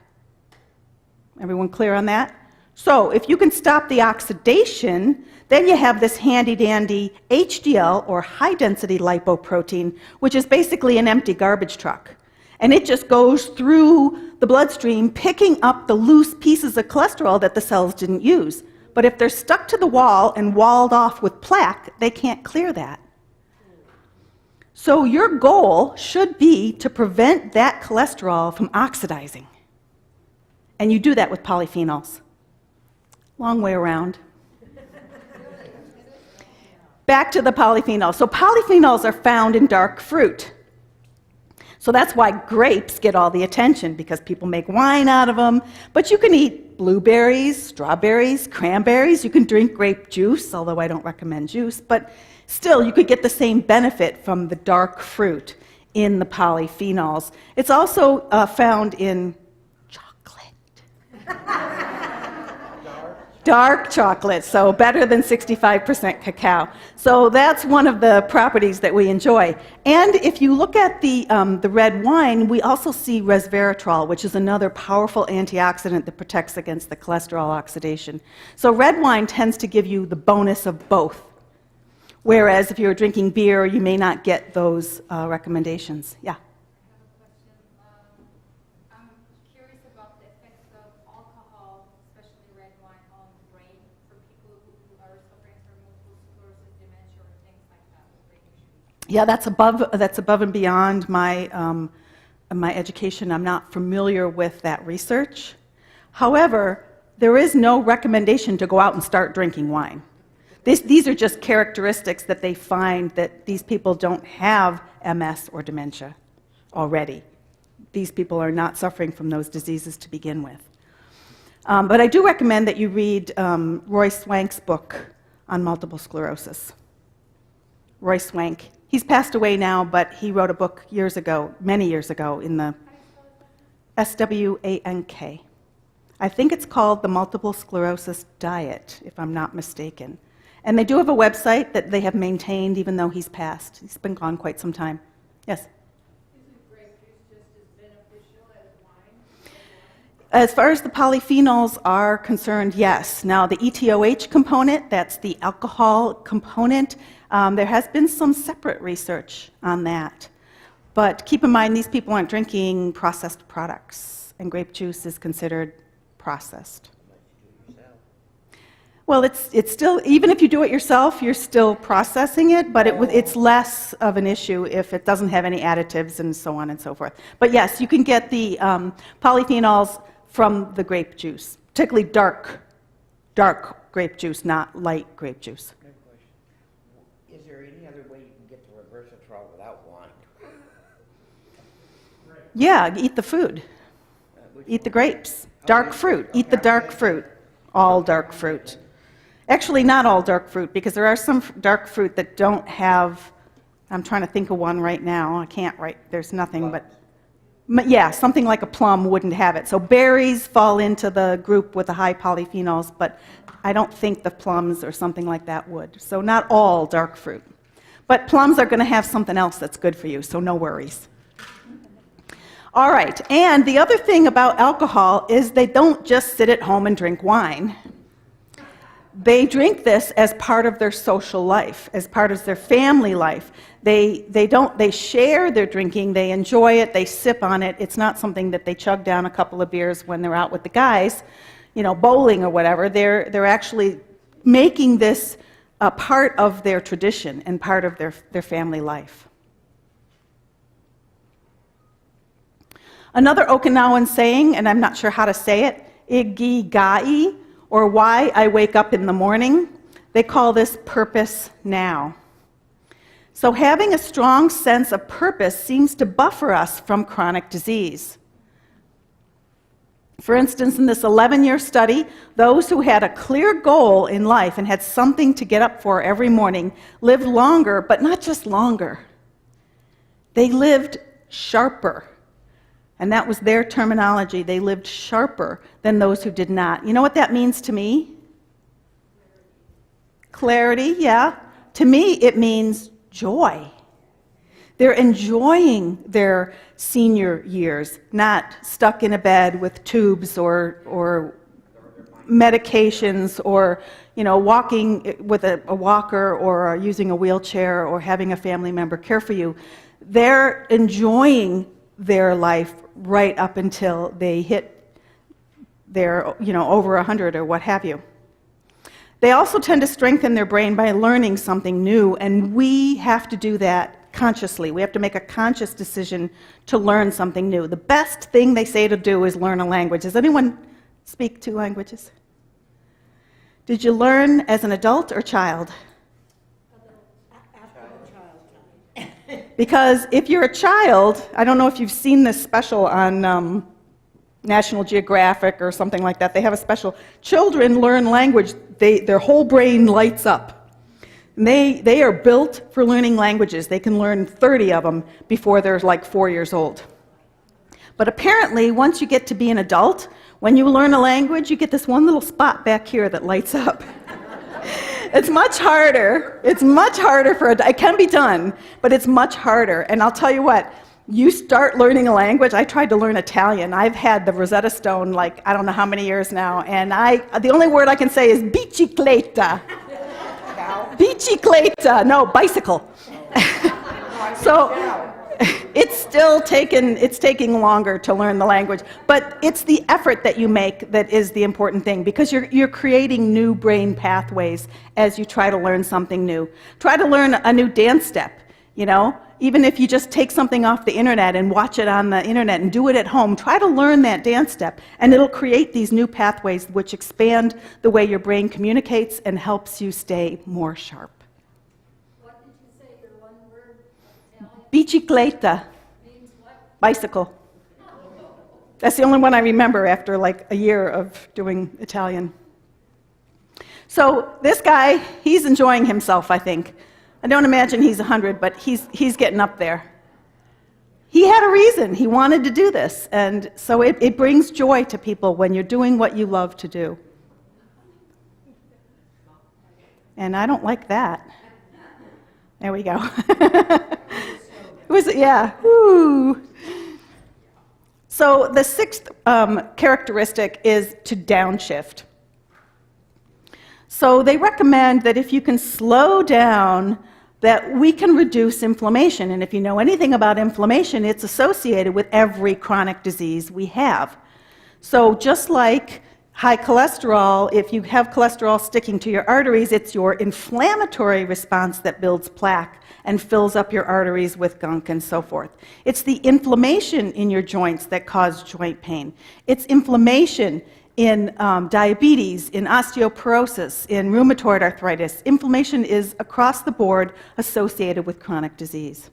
B: Everyone clear on that? So if you can stop the oxidation, then you have this handy-dandy HDL, or high-density lipoprotein, which is basically an empty garbage truck. And it just goes through the bloodstream, picking up the loose pieces of cholesterol that the cells didn't use. But if they're stuck to the wall and walled off with plaque, they can't clear that. So your goal should be to prevent that cholesterol from oxidizing. And you do that with polyphenols. Long way around. Back to the polyphenols. So polyphenols are found in dark fruit. So that's why grapes get all the attention, because people make wine out of them. But you can eat blueberries, strawberries, cranberries. You can drink grape juice, although I don't recommend juice. But still, you could get the same benefit from the dark fruit in the polyphenols. It's also found in chocolate. Dark chocolate, so better than 65% cacao. So that's one of the properties that we enjoy. And if you look at the red wine, we also see resveratrol, which is another powerful antioxidant that protects against the cholesterol oxidation. So red wine tends to give you the bonus of both. Whereas if you're drinking beer, you may not get those recommendations. Yeah?
E: I'm curious about the effects of alcohol, especially red wine, on the brain for people who are suffering from multiple sclerosis, dementia, or things like that with brain issues.
B: Yeah, that's above and beyond my education. I'm not familiar with that research. However, there is no recommendation to go out and start drinking wine. These are just characteristics that they find that these people don't have MS or dementia already. These people are not suffering from those diseases to begin with. But I do recommend that you read Roy Swank's book on multiple sclerosis. Roy Swank. He's passed away now, but he wrote a book years ago, many years ago, in the SWANK. I think it's called The Multiple Sclerosis Diet, if I'm not mistaken. And they do have a website that they have maintained even though he's passed. He's been gone quite some time. Yes?
D: Isn't grape juice just as beneficial as wine?
B: As far as the polyphenols are concerned, yes. Now, the ETOH component, that's the alcohol component, there has been some separate research on that. But keep in mind, these people aren't drinking processed products, and grape juice is considered processed. Well, it's still, even if you do it yourself, you're still processing it, but it's less of an issue if it doesn't have any additives and so on and so forth. But yes, you can get the polyphenols from the grape juice, particularly dark grape juice, not light grape juice.
F: Good question. Is there any other way you can get the resveratrol without wine?
B: Yeah, eat the food. Eat the grapes. Dark fruit. Eat the dark fruit. All dark fruit. Actually, not all dark fruit, because there are some dark fruit that don't have, I'm trying to think of one right now. I can't there's nothing, but yeah, something like a plum wouldn't have it. So berries fall into the group with the high polyphenols, but I don't think the plums or something like that would. So not all dark fruit. But plums are going to have something else that's good for you, so no worries. All right, and the other thing about alcohol is they don't just sit at home and drink wine. They drink this as part of their social life, as part of their family life. They share their drinking, they enjoy it, they sip on it. It's not something that they chug down a couple of beers when they're out with the guys, bowling or whatever. They're actually making this a part of their tradition and part of their family life. Another Okinawan saying, and I'm not sure how to say it, ikigai, or why I wake up in the morning, they call this purpose now. So having a strong sense of purpose seems to buffer us from chronic disease. For instance, in this 11-year study, those who had a clear goal in life and had something to get up for every morning lived longer, but not just longer. They lived sharper. And that was their terminology. They lived sharper than those who did not. You know what that means to me? Clarity, yeah. To me, it means joy. They're enjoying their senior years, not stuck in a bed with tubes or medications or walking with a walker or using a wheelchair or having a family member care for you. They're enjoying their life right up until they hit their, over 100 or what have you. They also tend to strengthen their brain by learning something new, and we have to do that consciously. We have to make a conscious decision to learn something new. The best thing they say to do is learn a language. Does anyone speak 2 languages? Did you learn as an adult or child? Because if you're a child, I don't know if you've seen this special on National Geographic or something like that. They have a special. Children learn language. Their whole brain lights up. And they are built for learning languages. They can learn 30 of them before they're like 4 years old. But apparently, once you get to be an adult, when you learn a language, you get this one little spot back here that lights up. It's much harder. It can be done, but it's much harder. And I'll tell you what, you start learning a language. I tried to learn Italian. I've had the Rosetta Stone I don't know how many years now, and the only word I can say is bicicletta. Bicicletta, no, bicycle. So it's taking longer to learn the language, but it's the effort that you make that is the important thing, because you're creating new brain pathways as you try to learn something new. Try to learn a new dance step, even if you just take something off the internet and watch it on the internet and do it at home, try to learn that dance step, and it'll create these new pathways which expand the way your brain communicates and helps you stay more sharp.
D: What did you say, your one word, Italian
B: Bicicletta,
D: means what?
B: bicycle. That's the only one I remember after like a year of doing Italian. So this guy, he's enjoying himself, I think. I don't imagine he's 100, but he's getting up there. He had a reason. He wanted to do this. And so it brings joy to people when you're doing what you love to do. And I don't like that. There we go. Yeah. Woo. So the sixth characteristic is to downshift. So they recommend that if you can slow down, that we can reduce inflammation. And if you know anything about inflammation, it's associated with every chronic disease we have. So just like high cholesterol, if you have cholesterol sticking to your arteries, it's your inflammatory response that builds plaque and fills up your arteries with gunk and so forth. It's the inflammation in your joints that cause joint pain. It's inflammation in diabetes, in osteoporosis, in rheumatoid arthritis. Inflammation is across the board associated with chronic disease.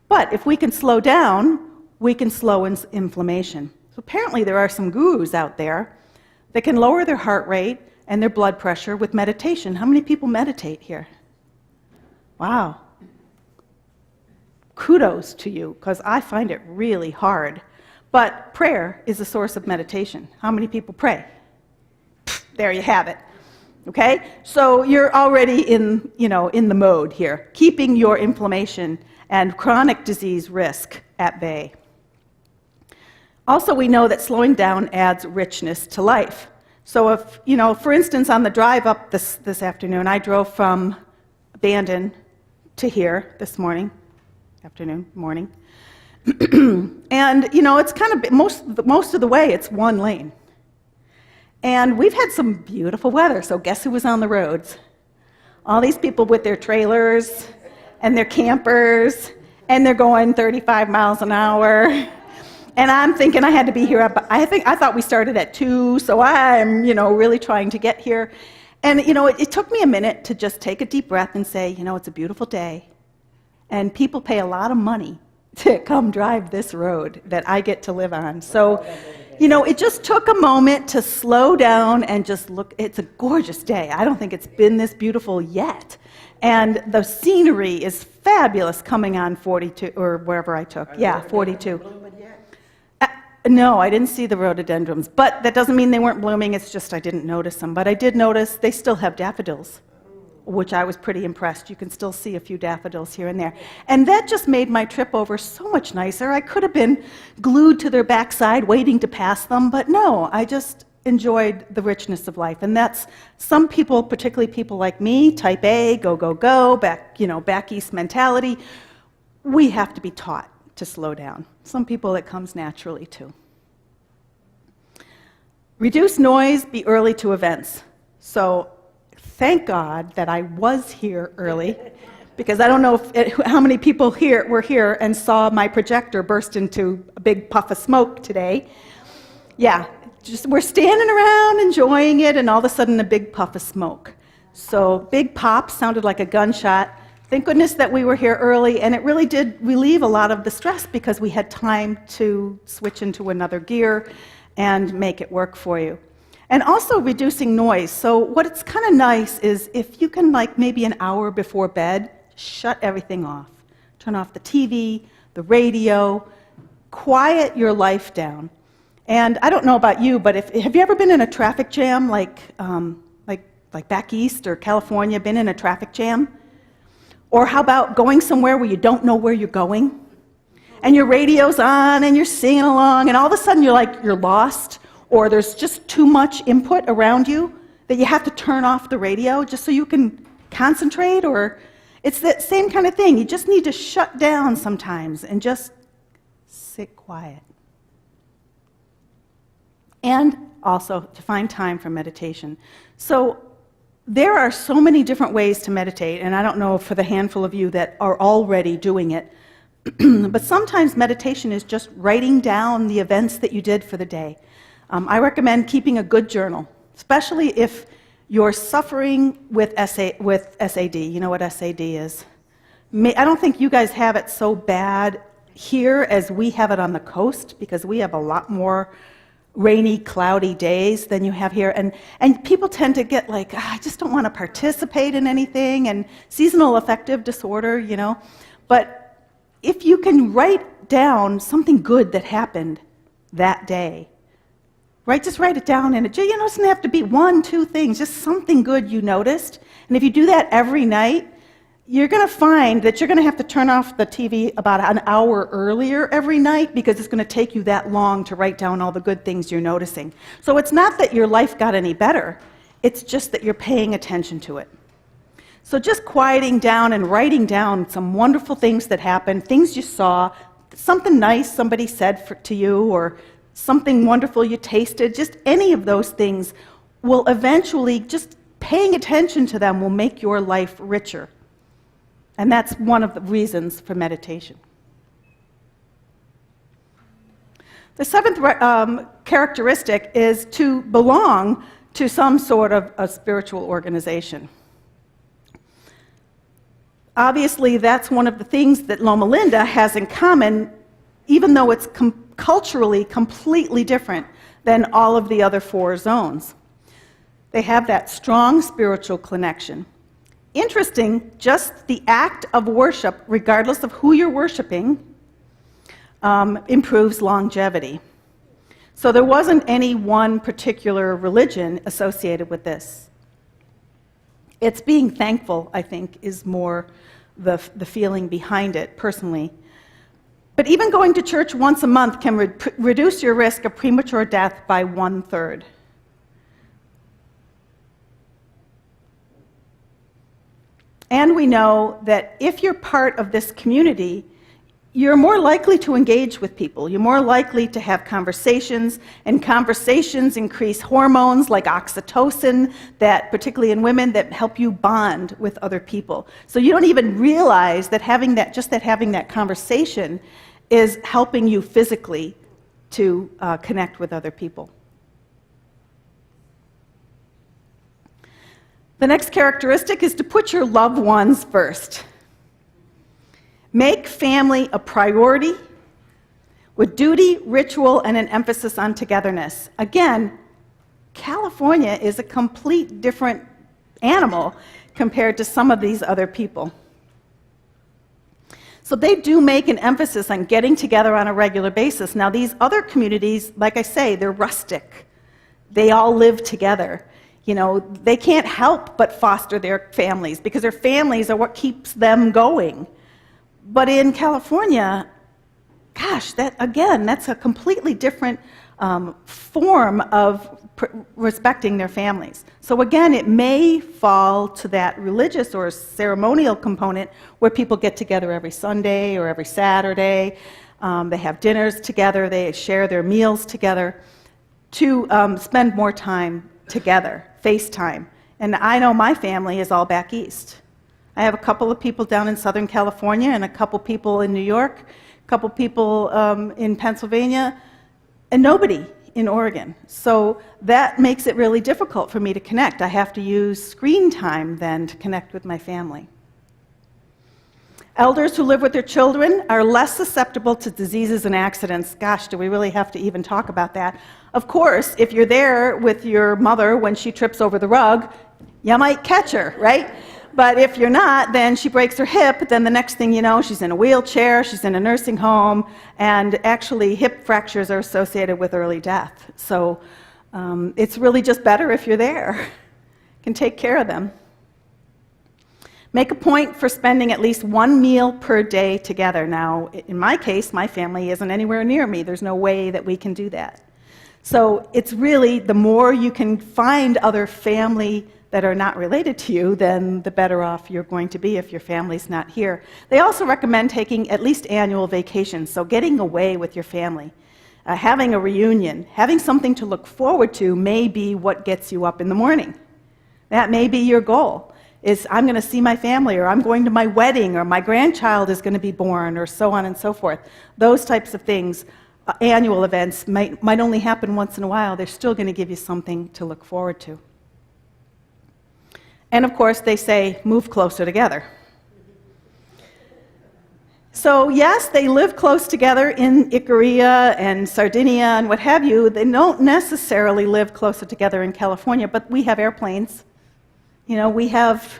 B: But if we can slow down, we can slow inflammation. So apparently there are some gurus out there that can lower their heart rate and their blood pressure with meditation. How many people meditate here? Wow. Kudos to you, because I find it really hard. But prayer is a source of meditation. How many people pray? There you have it. Okay? So you're already in the mode here, keeping your inflammation and chronic disease risk at bay. Also, we know that slowing down adds richness to life. So if, for instance, on the drive up this afternoon, I drove from Bandon to here this morning, morning. And, it's kind of, most of the way, it's one lane. And we've had some beautiful weather, so guess who was on the roads? All these people with their trailers and their campers, and they're going 35 miles an hour. And I'm thinking I had to be here, I thought we started at 2, so I'm, really trying to get here. And, it took me a minute to just take a deep breath and say, it's a beautiful day. And people pay a lot of money to come drive this road that I get to live on. So, it just took a moment to slow down and just look. It's a gorgeous day. I don't think it's been this beautiful yet. And the scenery is fabulous coming on 42, or wherever I took. Yeah, 42. No, I didn't see the rhododendrons. But that doesn't mean they weren't blooming. It's just I didn't notice them. But I did notice they still have daffodils, which I was pretty impressed. You can still see a few daffodils here and there. And that just made my trip over so much nicer. I could have been glued to their backside waiting to pass them, but no, I just enjoyed the richness of life. And that's some people, particularly people like me, type A, go, go, go, back east mentality. We have to be taught to slow down. Some people it comes naturally too. Reduce noise, be early to events. So thank God that I was here early, because I don't know how many people were here and saw my projector burst into a big puff of smoke today. Yeah, we're standing around enjoying it, and all of a sudden a big puff of smoke. So big pop sounded like a gunshot. Thank goodness that we were here early, and it really did relieve a lot of the stress because we had time to switch into another gear and make it work for you. And also reducing noise. So what's kind of nice is if you can, maybe an hour before bed, shut everything off. Turn off the TV, the radio, quiet your life down. And I don't know about you, but have you ever been in a traffic jam, like back east or California, been in a traffic jam? Or how about going somewhere where you don't know where you're going? And your radio's on and you're singing along, and all of a sudden you're lost, or there's just too much input around you that you have to turn off the radio just so you can concentrate, or it's that same kind of thing. You just need to shut down sometimes and just sit quiet. And also to find time for meditation. So there are so many different ways to meditate, and I don't know for the handful of you that are already doing it, but sometimes meditation is just writing down the events that you did for the day. I recommend keeping a good journal, especially if you're suffering with SAD. You know what SAD is? I don't think you guys have it so bad here as we have it on the coast, because we have a lot more rainy, cloudy days than you have here. And people tend to get like, I just don't want to participate in anything, and seasonal affective disorder, you know. But if you can write down something good that happened that day, right? Just write it down, and it doesn't have to be 1, 2 things, just something good you noticed. And if you do that every night, you're going to find that you're going to have to turn off the TV about an hour earlier every night, because it's going to take you that long to write down all the good things you're noticing. So it's not that your life got any better, it's just that you're paying attention to it. So just quieting down and writing down some wonderful things that happened, things you saw, something nice somebody said to you, or something wonderful you tasted, just any of those things will eventually, just paying attention to them will make your life richer. And that's one of the reasons for meditation. The seventh characteristic is to belong to some sort of a spiritual organization. Obviously, that's one of the things that Loma Linda has in common, even though it's culturally completely different than all of the other 4 zones. They have that strong spiritual connection. Interesting, just the act of worship, regardless of who you're worshiping, improves longevity. So there wasn't any one particular religion associated with this. It's being thankful, I think, is more the feeling behind it, personally. But even going to church once a month can reduce your risk of premature death by 1/3. And we know that if you're part of this community, you're more likely to engage with people. You're more likely to have conversations, and conversations increase hormones like oxytocin, that particularly in women, that help you bond with other people. So you don't even realize that having that conversation is helping you physically to connect with other people. The next characteristic is to put your loved ones first. Make family a priority with duty, ritual, and an emphasis on togetherness. Again, California is a complete different animal compared to some of these other people. So they do make an emphasis on getting together on a regular basis. Now, these other communities, like I say, they're rustic. They all live together. You know, they can't help but foster their families, because their families are what keeps them going. But in California, gosh, that's a completely different form of respecting their families. So again, it may fall to that religious or ceremonial component where people get together every Sunday or every Saturday. They have dinners together, they share their meals together to spend more time together, FaceTime. And I know my family is all back east. I have a couple of people down in Southern California, and a couple people in New York, a couple people in Pennsylvania, and nobody in Oregon. So that makes it really difficult for me to connect. I have to use screen time then to connect with my family. Elders who live with their children are less susceptible to diseases and accidents. Gosh, do we really have to even talk about that? Of course, if you're there with your mother when she trips over the rug, you might catch her, right? But if you're not, then she breaks her hip, then the next thing you know, she's in a wheelchair, she's in a nursing home, and actually hip fractures are associated with early death. So it's really just better if you're there. You can take care of them. Make a point for spending at least 1 meal per day together. Now, in my case, my family isn't anywhere near me. There's no way that we can do that. So it's really, the more you can find other family that are not related to you, then the better off you're going to be if your family's not here. They also recommend taking at least annual vacations, so getting away with your family. Having a reunion, having something to look forward to may be what gets you up in the morning. That may be your goal, is I'm going to see my family, or I'm going to my wedding, or my grandchild is going to be born, or so on and so forth. Those types of things, annual events, might only happen once in a while. They're still going to give you something to look forward to. And of course, they say, move closer together. So yes, they live close together in Ikaria and Sardinia and what have you. They don't necessarily live closer together in California, but we have airplanes. You know, we have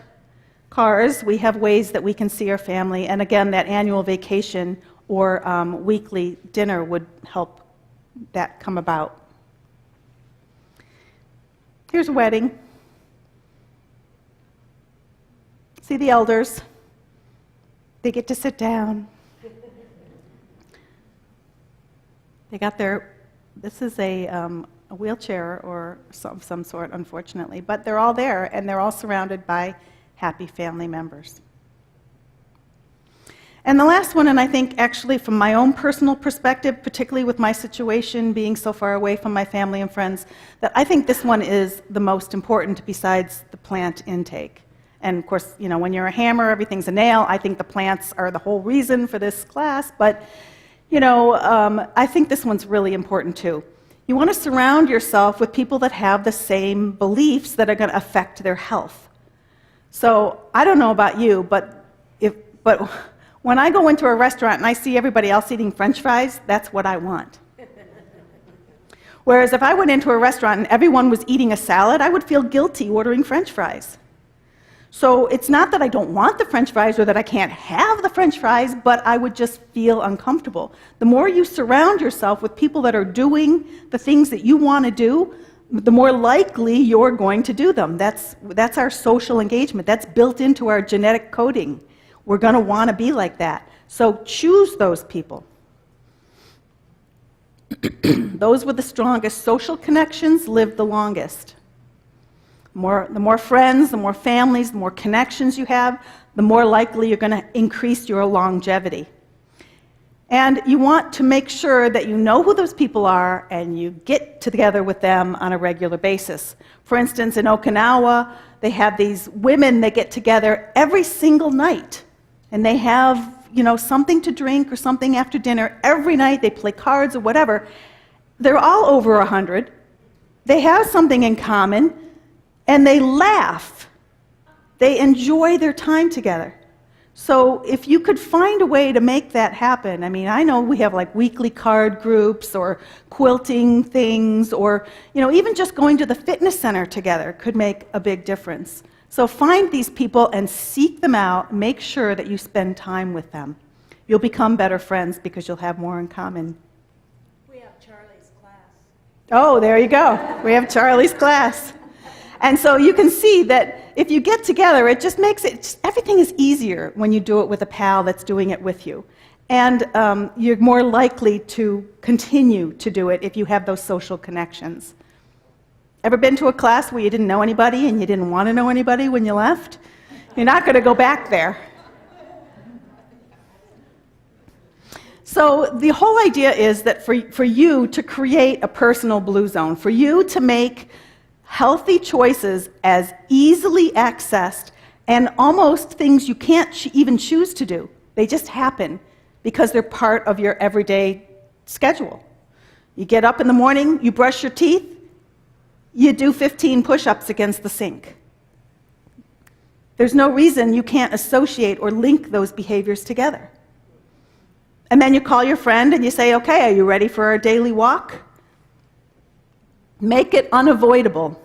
B: cars, we have ways that we can see our family, and again, that annual vacation or weekly dinner would help that come about. Here's a wedding. See the elders. They get to sit down. They got this is a wheelchair or some sort, unfortunately, but they're all there, and they're all surrounded by happy family members. And the last one, and I think actually from my own personal perspective, particularly with my situation being so far away from my family and friends, that I think this one is the most important besides the plant intake. And of course, you know, when you're a hammer, everything's a nail. I think the plants are the whole reason for this class, but you know, I think this one's really important too. You want to surround yourself with people that have the same beliefs that are going to affect their health. So I don't know about you, but when I go into a restaurant and I see everybody else eating French fries, that's what I want. Whereas if I went into a restaurant and everyone was eating a salad, I would feel guilty ordering French fries. So it's not that I don't want the French fries or that I can't have the French fries, but I would just feel uncomfortable. The more you surround yourself with people that are doing the things that you want to do, the more likely you're going to do them. That's our social engagement. That's built into our genetic coding. We're going to want to be like that. So choose those people. Those with the strongest social connections live the longest. The more friends, the more families, the more connections you have, the more likely you're going to increase your longevity. And you want to make sure that you know who those people are and you get together with them on a regular basis. For instance, in Okinawa, they have these women that get together every single night. And they have, you know, something to drink or something after dinner every night. They play cards or whatever. They're all over 100. They have something in common. And they laugh. They enjoy their time together. So if you could find a way to make that happen, I mean, I know we have like weekly card groups or quilting things, or you know, even just going to the fitness center together could make a big difference. So find these people and seek them out. Make sure that you spend time with them. You'll become better friends because you'll have more in common.
D: We have Charlie's class.
B: Oh, there you go. We have Charlie's class. And so you can see that if you get together, it just makes everything is easier when you do it with a pal that's doing it with you. And you're more likely to continue to do it if you have those social connections. Ever been to a class where you didn't know anybody and you didn't want to know anybody when you left? You're not going to go back there. So the whole idea is that for you to create a personal blue zone, for you to make healthy choices as easily accessed and almost things you can't even choose to do. They just happen because they're part of your everyday schedule. You get up in the morning, you brush your teeth, you do 15 push-ups against the sink. There's no reason you can't associate or link those behaviors together. And then you call your friend and you say, okay, are you ready for our daily walk? Make it unavoidable.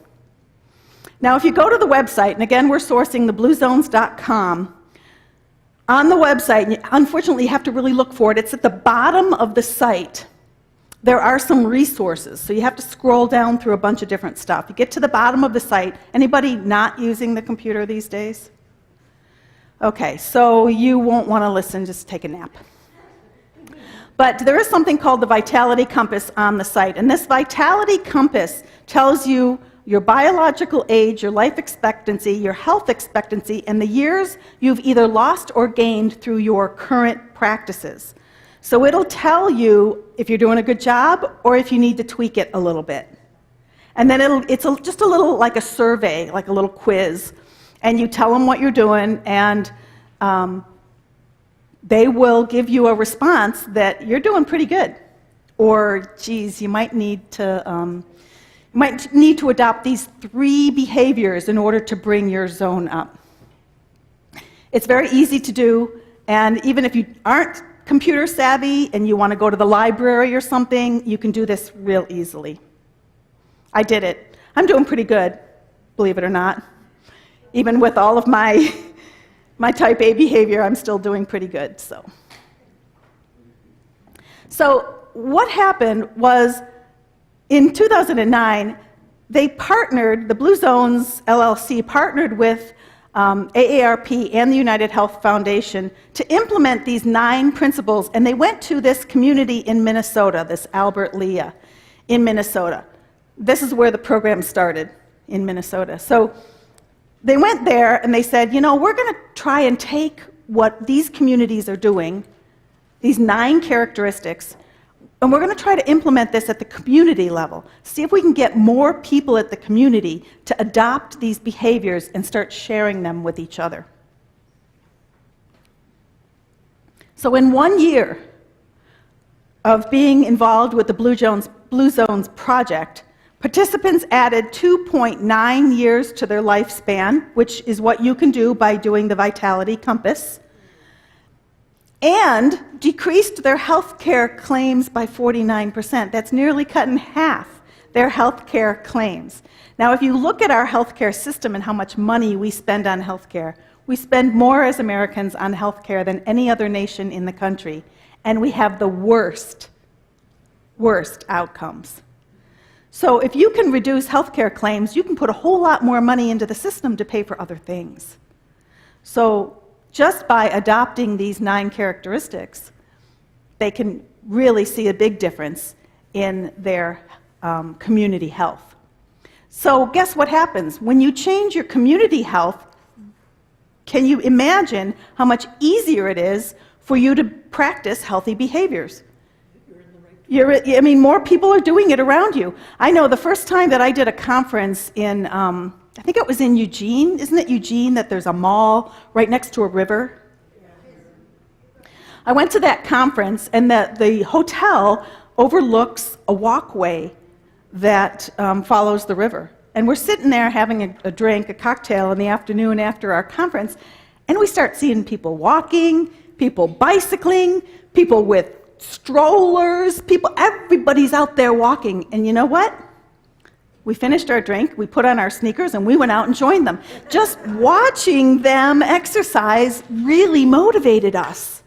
B: Now, if you go to the website, and again, we're sourcing thebluezones.com, on the website, unfortunately, you have to really look for it. It's at the bottom of the site. There are some resources, so you have to scroll down through a bunch of different stuff. You get to the bottom of the site. Anybody not using the computer these days? Okay, so you won't want to listen, just take a nap. But there is something called the Vitality Compass on the site, and this Vitality Compass tells you your biological age, your life expectancy, your health expectancy, and the years you've either lost or gained through your current practices. So it'll tell you if you're doing a good job or if you need to tweak it a little bit. And then just a little, like a survey, like a little quiz. And you tell them what you're doing, and they will give you a response that you're doing pretty good. Or, geez, you might need to adopt these 3 behaviors in order to bring your zone up. It's very easy to do, and even if you aren't computer savvy and you want to go to the library or something, you can do this real easily. I did it. I'm doing pretty good, believe it or not. Even with all of my type A behavior, I'm still doing pretty good. So what happened was, in 2009, they partnered, the Blue Zones LLC partnered with AARP and the United Health Foundation to implement these 9 principles, and they went to this community in Minnesota, this Albert Lea in Minnesota. This is where the program started, in Minnesota. So they went there and they said, you know, we're going to try and take what these communities are doing, these 9 characteristics, and we're going to try to implement this at the community level. See if we can get more people at the community to adopt these behaviors and start sharing them with each other. So in 1 year of being involved with the Blue Zones project, participants added 2.9 years to their lifespan, which is what you can do by doing the Vitality Compass, and decreased their health care claims by 49%. That's nearly cut in half their health care claims. Now, if you look at our health care system and how much money we spend on health care, we spend more as Americans on health care than any other nation in the country, and we have the worst outcomes. So if you can reduce health care claims, you can put a whole lot more money into the system to pay for other things. So just by adopting these 9 characteristics, they can really see a big difference in their community health. So guess what happens? When you change your community health, can you imagine how much easier it is for you to practice healthy behaviors? More people are doing it around you. I know the first time that I did a conference in, I think it was in Eugene. Isn't it Eugene that there's a mall right next to a river? I went to that conference, and the hotel overlooks a walkway that follows the river. And we're sitting there having a drink, a cocktail in the afternoon after our conference, and we start seeing people walking, people bicycling, people with strollers, everybody's out there walking. And you know what? We finished our drink, we put on our sneakers, and we went out and joined them. Just watching them exercise really motivated us.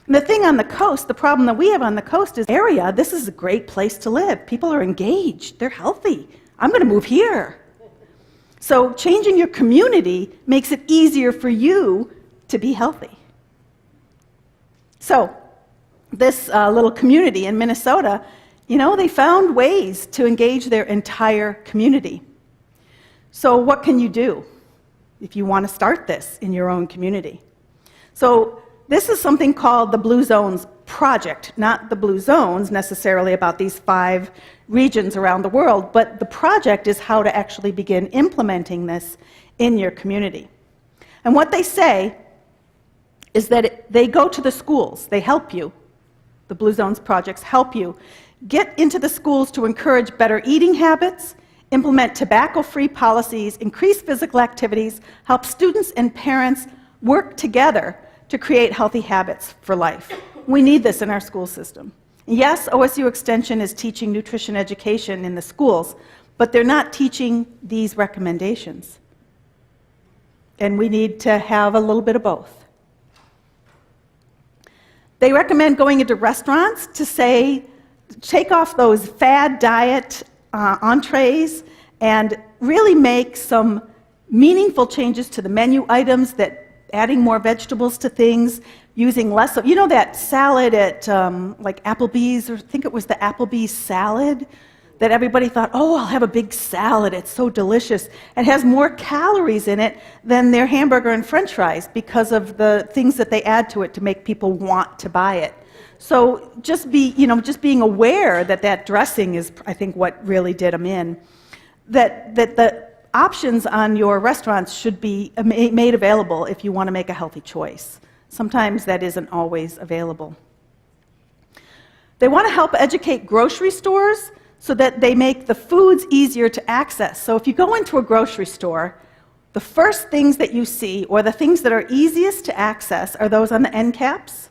B: And the thing on the coast, the problem that we have on the coast is area, this is a great place to live. People are engaged, they're healthy. I'm going to move here. So changing your community makes it easier for you to be healthy. So this little community in Minnesota, they found ways to engage their entire community. So what can you do if you want to start this in your own community? So this is something called the Blue Zones Project, not the Blue Zones necessarily about these 5 regions around the world, but the project is how to actually begin implementing this in your community. And what they say is that they go to the schools, they help you. The Blue Zones projects help you get into the schools to encourage better eating habits, implement tobacco-free policies, increase physical activities, help students and parents work together to create healthy habits for life. We need this in our school system. Yes, OSU Extension is teaching nutrition education in the schools, but they're not teaching these recommendations. And we need to have a little bit of both. They recommend going into restaurants to say, take off those fad diet entrees and really make some meaningful changes to the menu items, that adding more vegetables to things, using less of, that salad at like Applebee's, or I think it was the Applebee's salad, that everybody thought, oh, I'll have a big salad, it's so delicious. It has more calories in it than their hamburger and french fries because of the things that they add to it to make people want to buy it. So just being aware that that dressing is, I think, what really did them in. that the options on your restaurants should be made available if you want to make a healthy choice. Sometimes that isn't always available. They want to help educate grocery stores so that they make the foods easier to access. So if you go into a grocery store, the first things that you see, or the things that are easiest to access, are those on the end caps.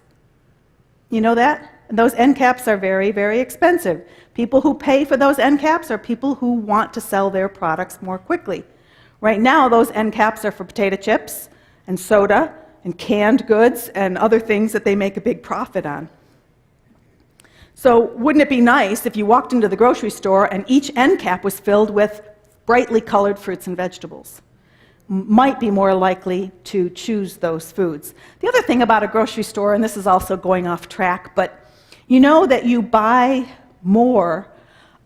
B: You know that? And those end caps are very, very expensive. People who pay for those end caps are people who want to sell their products more quickly. Right now, those end caps are for potato chips and soda and canned goods and other things that they make a big profit on. So wouldn't it be nice if you walked into the grocery store and each end cap was filled with brightly colored fruits and vegetables? Might be more likely to choose those foods. The other thing about a grocery store, and this is also going off track, but you know that you buy more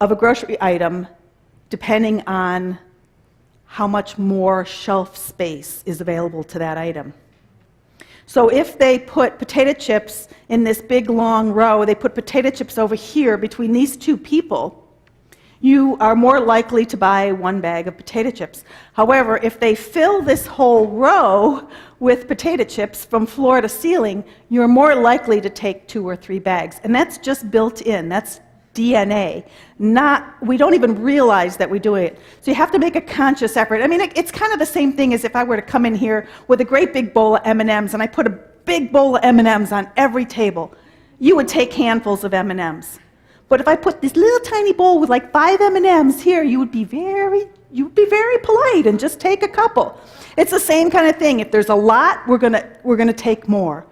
B: of a grocery item depending on how much more shelf space is available to that item. So if they put potato chips in this big long row, they put potato chips over here between these two people, you are more likely to buy one bag of potato chips. However, if they fill this whole row with potato chips from floor to ceiling, you're more likely to take 2 or 3 bags. And that's just built in. That's DNA. We don't even realize that we're doing it. So you have to make a conscious effort. I mean, it's kind of the same thing as if I were to come in here with a great big bowl of M&Ms and I put a big bowl of M&Ms on every table. You would take handfuls of M&Ms. But if I put this little tiny bowl with like 5 M&Ms here, you would be very polite and just take a couple. It's the same kind of thing. If there's a lot, we're gonna take more.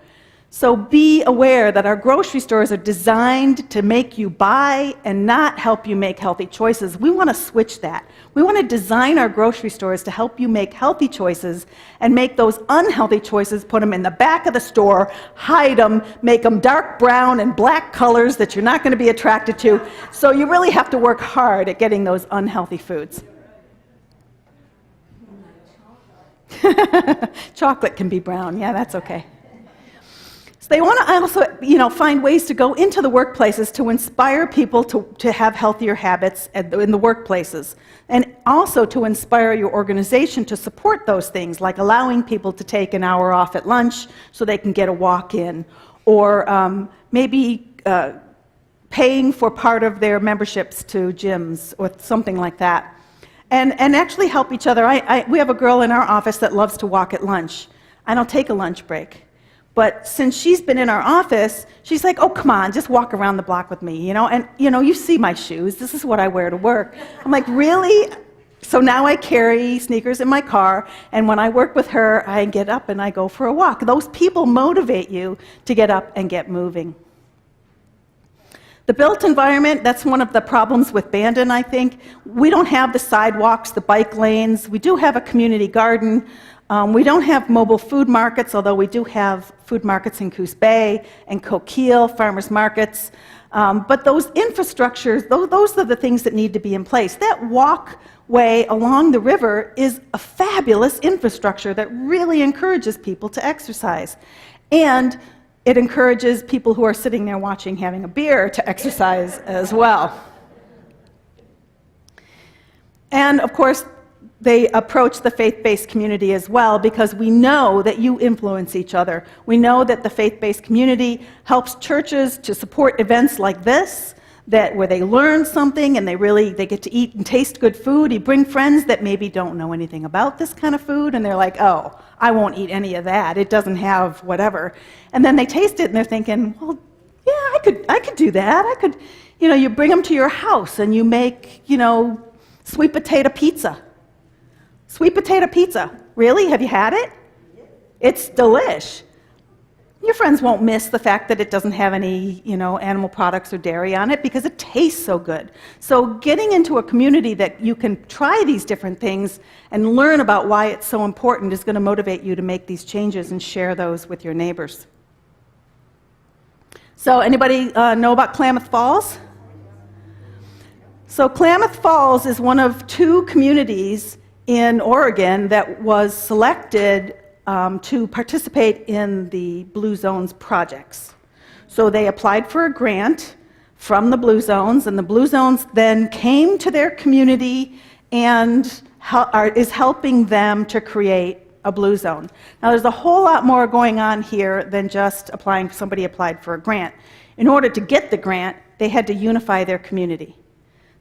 B: So be aware that our grocery stores are designed to make you buy and not help you make healthy choices. We want to switch that. We want to design our grocery stores to help you make healthy choices and make those unhealthy choices, put them in the back of the store, hide them, make them dark brown and black colors that you're not going to be attracted to. So you really have to work hard at getting those unhealthy foods. Chocolate can be brown. Yeah, that's okay. They want to also, find ways to go into the workplaces to inspire people to have healthier habits in the workplaces, and also to inspire your organization to support those things, like allowing people to take an hour off at lunch so they can get a walk in, or maybe paying for part of their memberships to gyms or something like that, and actually help each other. We have a girl in our office that loves to walk at lunch. I don't take a lunch break. But since she's been in our office, she's like, oh, come on, just walk around the block with me, And, you see my shoes. This is what I wear to work. I'm like, really? So now I carry sneakers in my car, and when I work with her, I get up and I go for a walk. Those people motivate you to get up and get moving. The built environment, that's one of the problems with Bandon, I think. We don't have the sidewalks, the bike lanes. We do have a community garden. We don't have mobile food markets, although we do have food markets in Coos Bay and Coquille, farmers markets. But those infrastructures, those are the things that need to be in place. That walkway along the river is a fabulous infrastructure that really encourages people to exercise. And it encourages people who are sitting there watching, having a beer, to exercise as well. And of course, they approach the faith-based community as well, because we know that you influence each other. We know that the faith-based community helps churches to support events like this, where they learn something and they get to eat and taste good food. You bring friends that maybe don't know anything about this kind of food, and they're like, oh, I won't eat any of that. It doesn't have whatever. And then they taste it and they're thinking, well, yeah, I could do that. I could, you bring them to your house and you make, sweet potato pizza. Sweet potato pizza. Really? Have you had it? It's delish. Your friends won't miss the fact that it doesn't have any, animal products or dairy on it, because it tastes so good. So getting into a community that you can try these different things and learn about why it's so important is going to motivate you to make these changes and share those with your neighbors. So anybody know about Klamath Falls? So Klamath Falls is one of 2 communities in Oregon that was selected to participate in the Blue Zones projects. So they applied for a grant from the Blue Zones, and the Blue Zones then came to their community and is helping them to create a blue zone. Now, there's a whole lot more going on here than just applying. Somebody applied for a grant. In order to get the grant, they had to unify their community.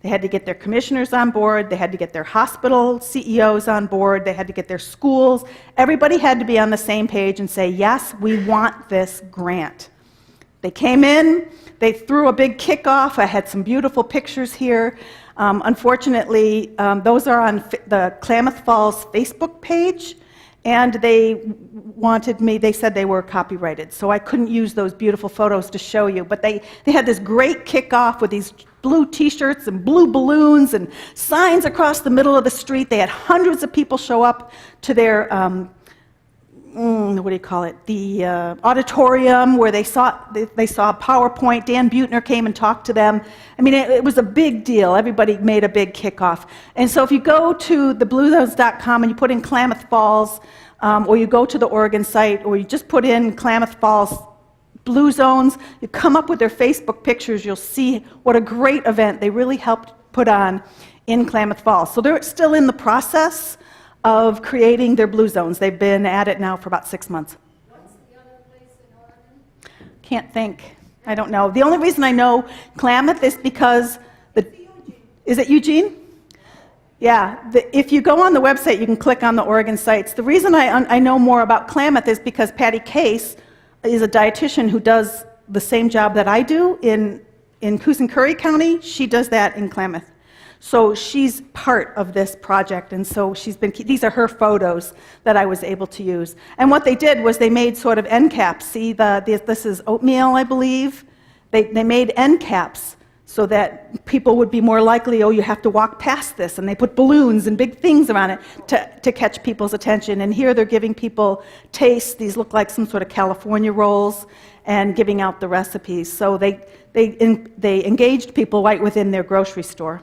B: They had to get their commissioners on board, they had to get their hospital CEOs on board, they had to get their schools. Everybody had to be on the same page and say, yes, we want this grant. They came in, they threw a big kickoff. I had some beautiful pictures here. Unfortunately, those are on the Klamath Falls Facebook page, and they said they were copyrighted, so I couldn't use those beautiful photos to show you. But they had this great kickoff with these blue t-shirts and blue balloons and signs across the middle of the street. They had hundreds of people show up to their, the auditorium where they saw a PowerPoint. Dan Buettner came and talked to them. I mean, it was a big deal. Everybody made a big kickoff. And so if you go to thebluezones.com and you put in Klamath Falls, or you go to the Oregon site, or you just put in Klamath Falls Blue Zones, you come up with their Facebook pictures, you'll see what a great event they really helped put on in Klamath Falls. So they're still in the process of creating their blue zones. They've been at it now for about 6 months.
D: What's the other place in Oregon?
B: Can't think. I don't know. The only reason I know Klamath is because is it Eugene? Yeah. If you go on the website, you can click on the Oregon sites. The reason I know more about Klamath is because Patty Case is a dietitian who does the same job that I do in Coos and Curry County. She does that in Klamath. So she's part of this project, and so these are her photos that I was able to use. And what they did was they made sort of end caps. See, this is oatmeal, I believe. They made end caps so that people would be more likely, oh, you have to walk past this, and they put balloons and big things around it to catch people's attention. And here they're giving people tastes. These look like some sort of California rolls, and giving out the recipes. So they engaged people right within their grocery store.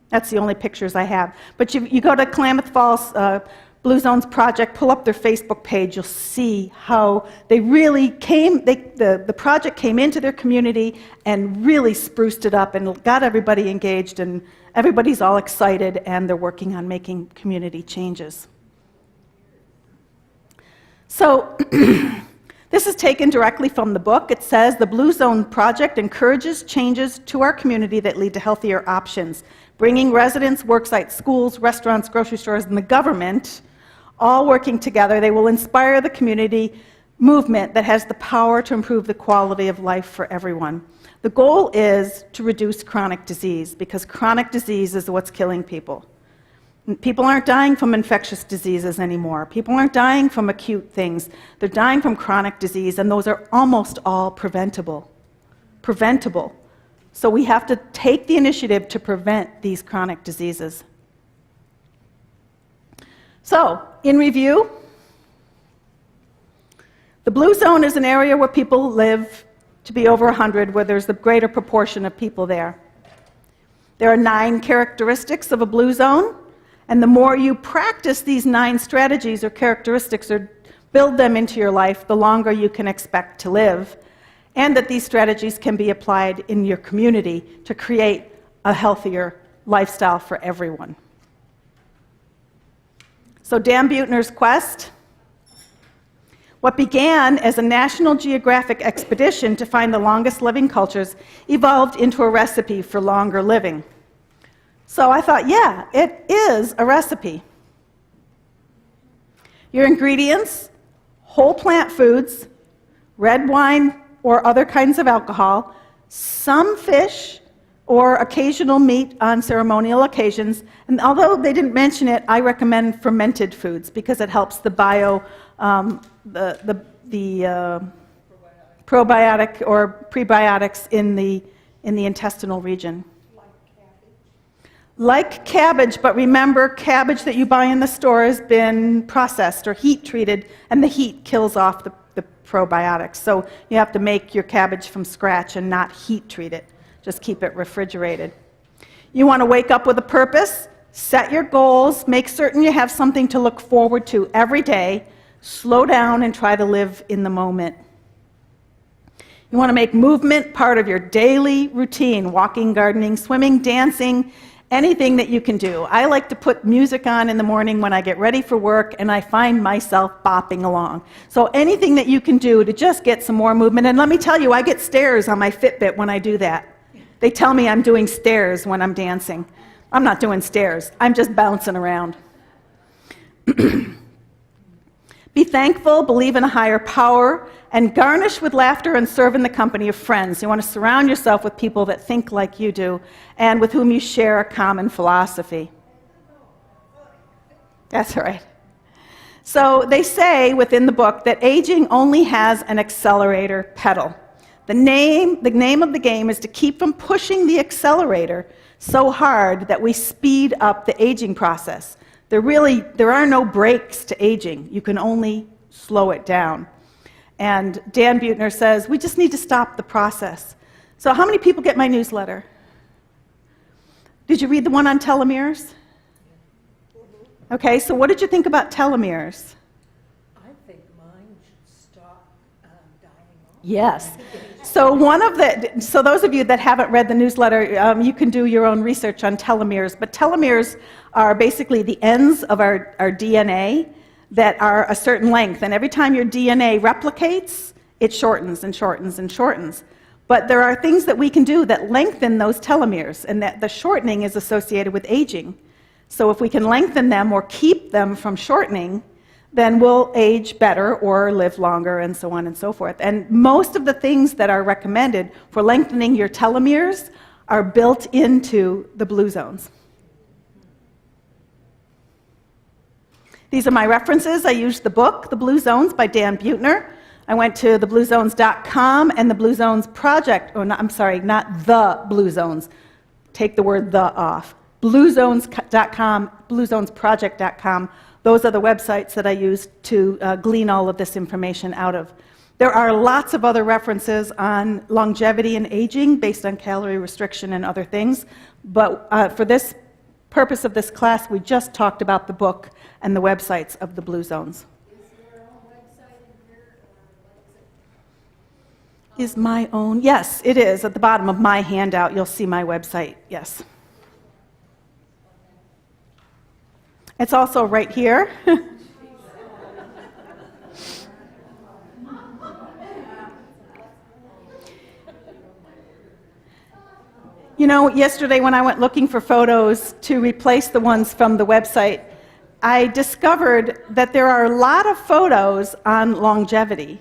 B: That's the only pictures I have. But you go to Klamath Falls Blue Zones Project, pull up their Facebook page, you'll see how they really the project came into their community and really spruced it up and got everybody engaged, and everybody's all excited, and they're working on making community changes. So this is taken directly from the book. It says, the Blue Zone Project encourages changes to our community that lead to healthier options, bringing residents, worksites, schools, restaurants, grocery stores, and the government all working together. They will inspire the community movement that has the power to improve the quality of life for everyone. The goal is to reduce chronic disease, because chronic disease is what's killing people. People aren't dying from infectious diseases anymore. People aren't dying from acute things. They're dying from chronic disease, and those are almost all preventable. So we have to take the initiative to prevent these chronic diseases. So, in review, the blue zone is an area where people live to be over 100, where there's the greater proportion of people there. There are 9 characteristics of a blue zone, and the more you practice these 9 strategies or characteristics or build them into your life, the longer you can expect to live, and that these strategies can be applied in your community to create a healthier lifestyle for everyone. So Dan Buettner's quest, what began as a National Geographic expedition to find the longest living cultures, evolved into a recipe for longer living. So I thought, yeah, it is a recipe. Your ingredients: whole plant foods, red wine or other kinds of alcohol, some fish or occasional meat on ceremonial occasions. And although they didn't mention it, I recommend fermented foods because it helps the probiotic or prebiotics in the intestinal region. Like cabbage, but remember, cabbage that you buy in the store has been processed or heat treated, and the heat kills off the probiotics. So you have to make your cabbage from scratch and not heat treat it. Just keep it refrigerated. You want to wake up with a purpose, set your goals, make certain you have something to look forward to every day, slow down and try to live in the moment. You want to make movement part of your daily routine: walking, gardening, swimming, dancing, Anything that you can do. I like to put music on in the morning when I get ready for work, and I find myself bopping along. So anything that you can do to just get some more movement. And let me tell you, I get stares on my Fitbit when I do that. They tell me I'm doing stairs when I'm dancing. I'm not doing stairs. I'm just bouncing around. Be thankful, believe in a higher power, and garnish with laughter and serve in the company of friends. You want to surround yourself with people that think like you do and with whom you share a common philosophy. That's right. So they say within the book that aging only has an accelerator pedal. The name of the game is to keep from pushing the accelerator so hard that we speed up the aging process. There are no brakes to aging. You can only slow it down. And Dan Buettner says, we just need to stop the process. So how many people get my newsletter? Did you read the one on telomeres? Okay, so what did you think about telomeres?
D: I think mine should stop dying off.
B: Yes. So those of you that haven't read the newsletter, you can do your own research on telomeres. But telomeres are basically the ends of our DNA that are a certain length. And every time your DNA replicates, it shortens and shortens and shortens. But there are things that we can do that lengthen those telomeres, and that the shortening is associated with aging. So if we can lengthen them or keep them from shortening, then we'll age better or live longer, and so on and so forth. And most of the things that are recommended for lengthening your telomeres are built into the blue zones. These are my references. I used the book, The Blue Zones by Dan Buettner. I went to thebluezones.com and the Blue Zones Project, not the Blue Zones. Take the word the off. Bluezones.com, bluezonesproject.com. Those are the websites that I used to glean all of this information out of. There are lots of other references on longevity and aging based on calorie restriction and other things, but for this purpose of this class, we just talked about the book and the websites of the Blue Zones.
D: Is your own website in here?
B: Is my own? Yes, it is. At the bottom of my handout, you'll see my website. Yes. It's also right here. You know, yesterday when I went looking for photos to replace the ones from the website, I discovered that there are a lot of photos on longevity.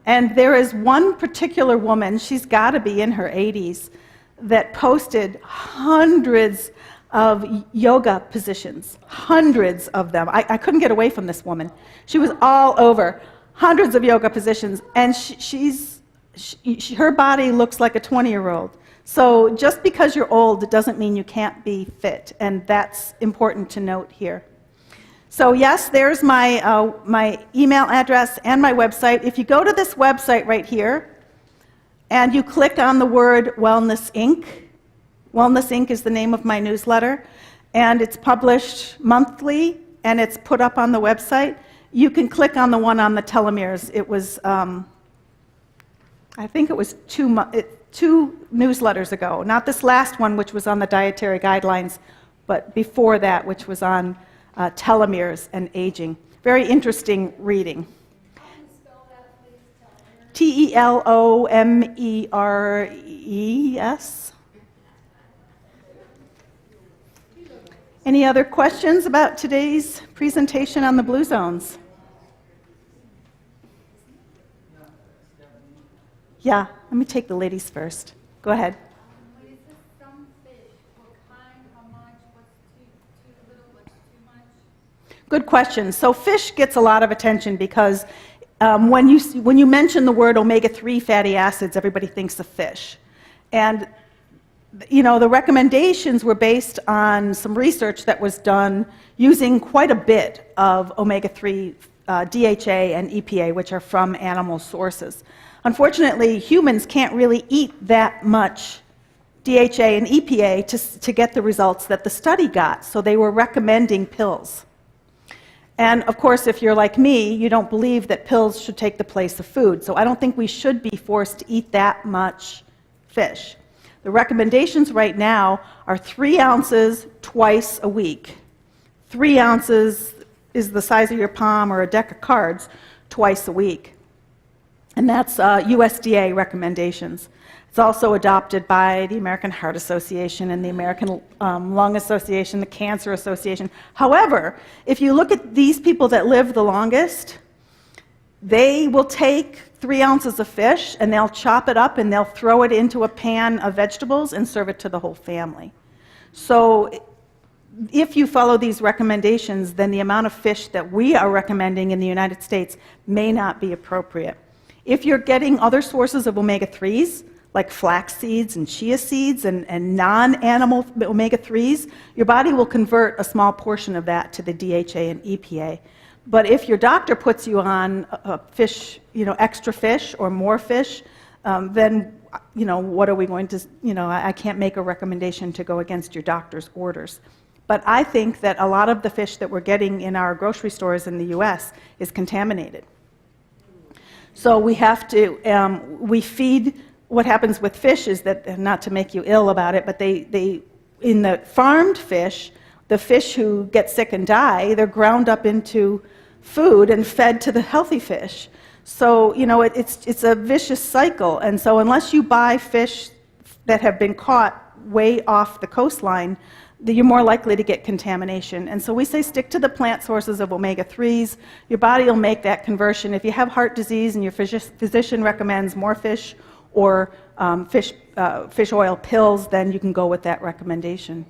B: And there is one particular woman, she's got to be in her 80s, that posted hundreds of yoga positions, hundreds of them. I couldn't get away from this woman. She was all over, hundreds of yoga positions, and her body looks like a 20-year-old. So just because you're old, it doesn't mean you can't be fit, and that's important to note here. So yes, there's my, my email address and my website. If you go to this website right here, and you click on the word Wellness Inc., Wellness Inc. is the name of my newsletter, and it's published monthly, and it's put up on the website. You can click on the one on the telomeres. It was, I think it was two newsletters ago. Not this last one, which was on the dietary guidelines, but before that, which was on telomeres and aging. Very interesting reading. Telomeres. Any other questions about today's presentation on the Blue Zones? Yeah, let me take the ladies first. Go ahead.
E: When it says some fish, what kind, how much, what's too little, what's too much?
B: Good question. So fish gets a lot of attention because when you mention the word omega-3 fatty acids, everybody thinks of fish. And you know, the recommendations were based on some research that was done using quite a bit of omega-3 DHA and EPA, which are from animal sources. Unfortunately, humans can't really eat that much DHA and EPA to get the results that the study got, so they were recommending pills. And of course, if you're like me, you don't believe that pills should take the place of food, so I don't think we should be forced to eat that much fish. The recommendations right now are 3 ounces twice a week. 3 ounces is the size of your palm or a deck of cards twice a week. And that's USDA recommendations. It's also adopted by the American Heart Association and the American Lung Association, the Cancer Association. However, if you look at these people that live the longest, they will take 3 ounces of fish and they'll chop it up and they'll throw it into a pan of vegetables and serve it to the whole family. So if you follow these recommendations, then the amount of fish that we are recommending in the United States may not be appropriate. If you're getting other sources of omega-3s, like flax seeds and chia seeds and non-animal omega-3s, your body will convert a small portion of that to the DHA and EPA. But if your doctor puts you on fish, extra fish or more fish, then, what are we going to, I can't make a recommendation to go against your doctor's orders. But I think that a lot of the fish that we're getting in our grocery stores in the U.S. is contaminated. So we have to, we feed, what happens with fish is that, not to make you ill about it, but they in the farmed fish, the fish who get sick and die, they're ground up into food and fed to the healthy fish. So, it's a vicious cycle. And so unless you buy fish that have been caught way off the coastline, you're more likely to get contamination. And so we say stick to the plant sources of omega-3s. Your body will make that conversion. If you have heart disease and your physician recommends more fish or fish oil pills, then you can go with that recommendation.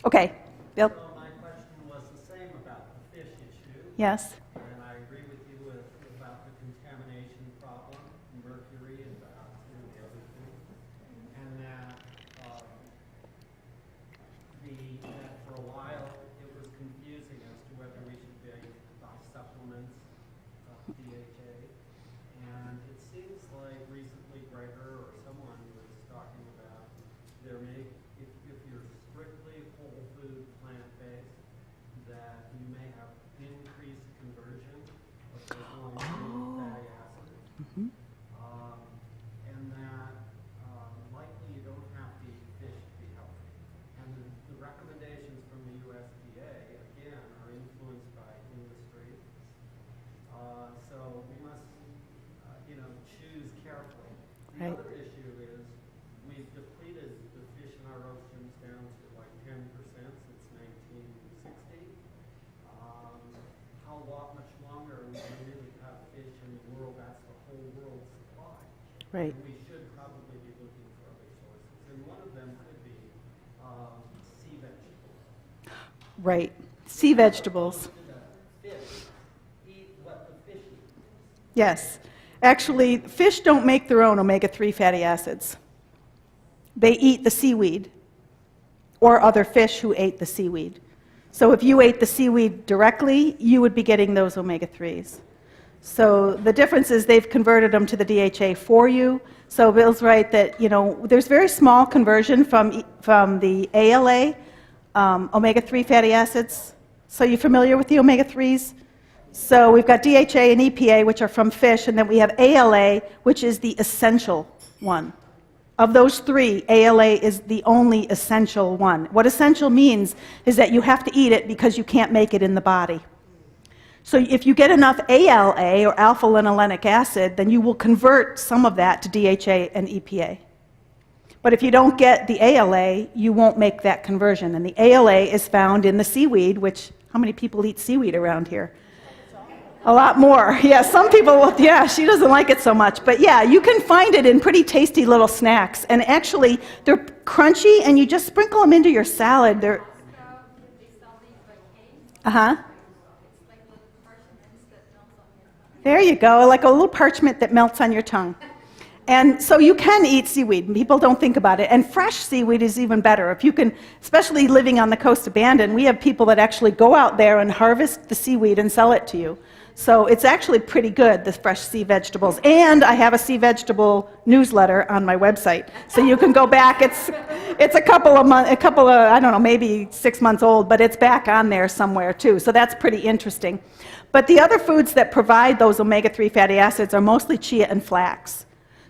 B: Okay, Bill?
G: So my question was the same about the fish issue.
B: Yes?
G: And I agree with you about the contamination problem, mercury and dioxin and everything. And that for a while it was confusing as to whether we should buy supplements of DHA. And it seems like recently Gregor or someone was talking about if you're strictly whole food plant-based, that you may have increased conversion of those long-chain fatty acids.
B: Mm-hmm.
G: And that likely you don't have to eat fish to be healthy. And the recommendations from the USDA, again, are influenced by industry. So we must, choose carefully. The
B: Right.
G: other issue is we've depleted the fish in our oceans down to like 10% since 1960. How much longer are we going to really have fish in the world? That's the whole world's supply.
B: Right.
G: And we should probably be looking for other sources. And one of them could be sea vegetables.
B: Right. Sea vegetables.
G: Fish eat what the fish eats.
B: Yes. Actually, fish don't make their own omega-3 fatty acids. They eat the seaweed or other fish who ate the seaweed. So if you ate the seaweed directly, you would be getting those omega-3s. So the difference is they've converted them to the DHA for you. So Bill's right that, there's very small conversion from the ALA, omega-3 fatty acids. So you familiar with the omega-3s? So we've got DHA and EPA, which are from fish, and then we have ALA, which is the essential one. Of those 3, ALA is the only essential one. What essential means is that you have to eat it because you can't make it in the body. So if you get enough ALA, or alpha-linolenic acid, then you will convert some of that to DHA and EPA. But if you don't get the ALA, you won't make that conversion. And the ALA is found in the seaweed, which, how many people eat seaweed around here? A lot more. Yeah, some people, she doesn't like it so much. But yeah, you can find it in pretty tasty little snacks. And actually, they're crunchy, and you just sprinkle them into your salad. They're... Uh-huh. There you go, like a little parchment that melts on your tongue. And so you can eat seaweed, and people don't think about it. And fresh seaweed is even better. If you can, especially living on the coast of Bandon, we have people that actually go out there and harvest the seaweed and sell it to you. So it's actually pretty good, the fresh sea vegetables. And I have a sea vegetable newsletter on my website. So you can go back. It's a couple of, I don't know, maybe 6 months old, but it's back on there somewhere too. So that's pretty interesting. But the other foods that provide those omega-3 fatty acids are mostly chia and flax.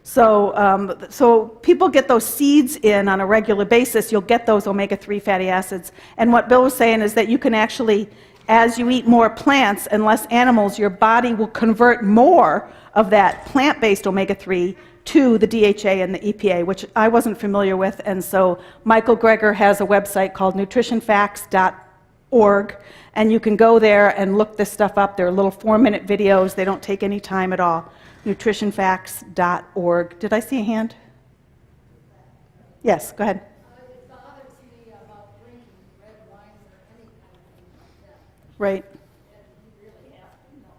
B: So people get those seeds in on a regular basis. You'll get those omega-3 fatty acids. And what Bill was saying is that you can actually, as you eat more plants and less animals, your body will convert more of that plant-based omega-3 to the DHA and the EPA, which I wasn't familiar with. And so Michael Greger has a website called nutritionfacts.org, and you can go there and look this stuff up. They're little 4-minute videos. They don't take any time at all. nutritionfacts.org. Did I see a hand? Yes, go ahead.
D: It bothers me about drinking red wines or any kind of thing like that.
B: Right.
D: You really have to know.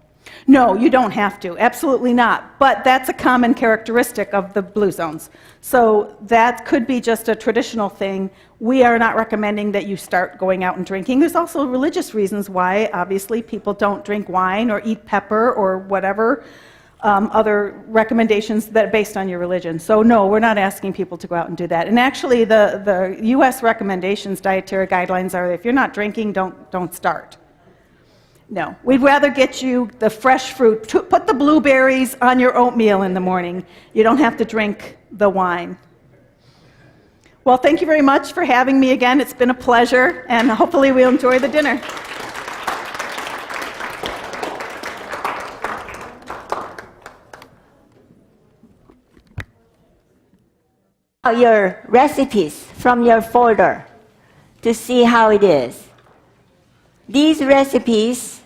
B: No, you don't have to. Absolutely not. But that's a common characteristic of the blue zones. So that could be just a traditional thing. We are not recommending that you start going out and drinking. There's also religious reasons why, obviously, people don't drink wine or eat pepper or whatever. Other recommendations that are based on your religion. So no, we're not asking people to go out and do that. And actually, the U.S. recommendations, dietary guidelines are if you're not drinking, don't start. No, we'd rather get you the fresh fruit. Put the blueberries on your oatmeal in the morning. You don't have to drink the wine. Well, thank you very much for having me again. It's been a pleasure, and hopefully we'll enjoy the dinner.
H: Your recipes from your folder to see how it is. These recipes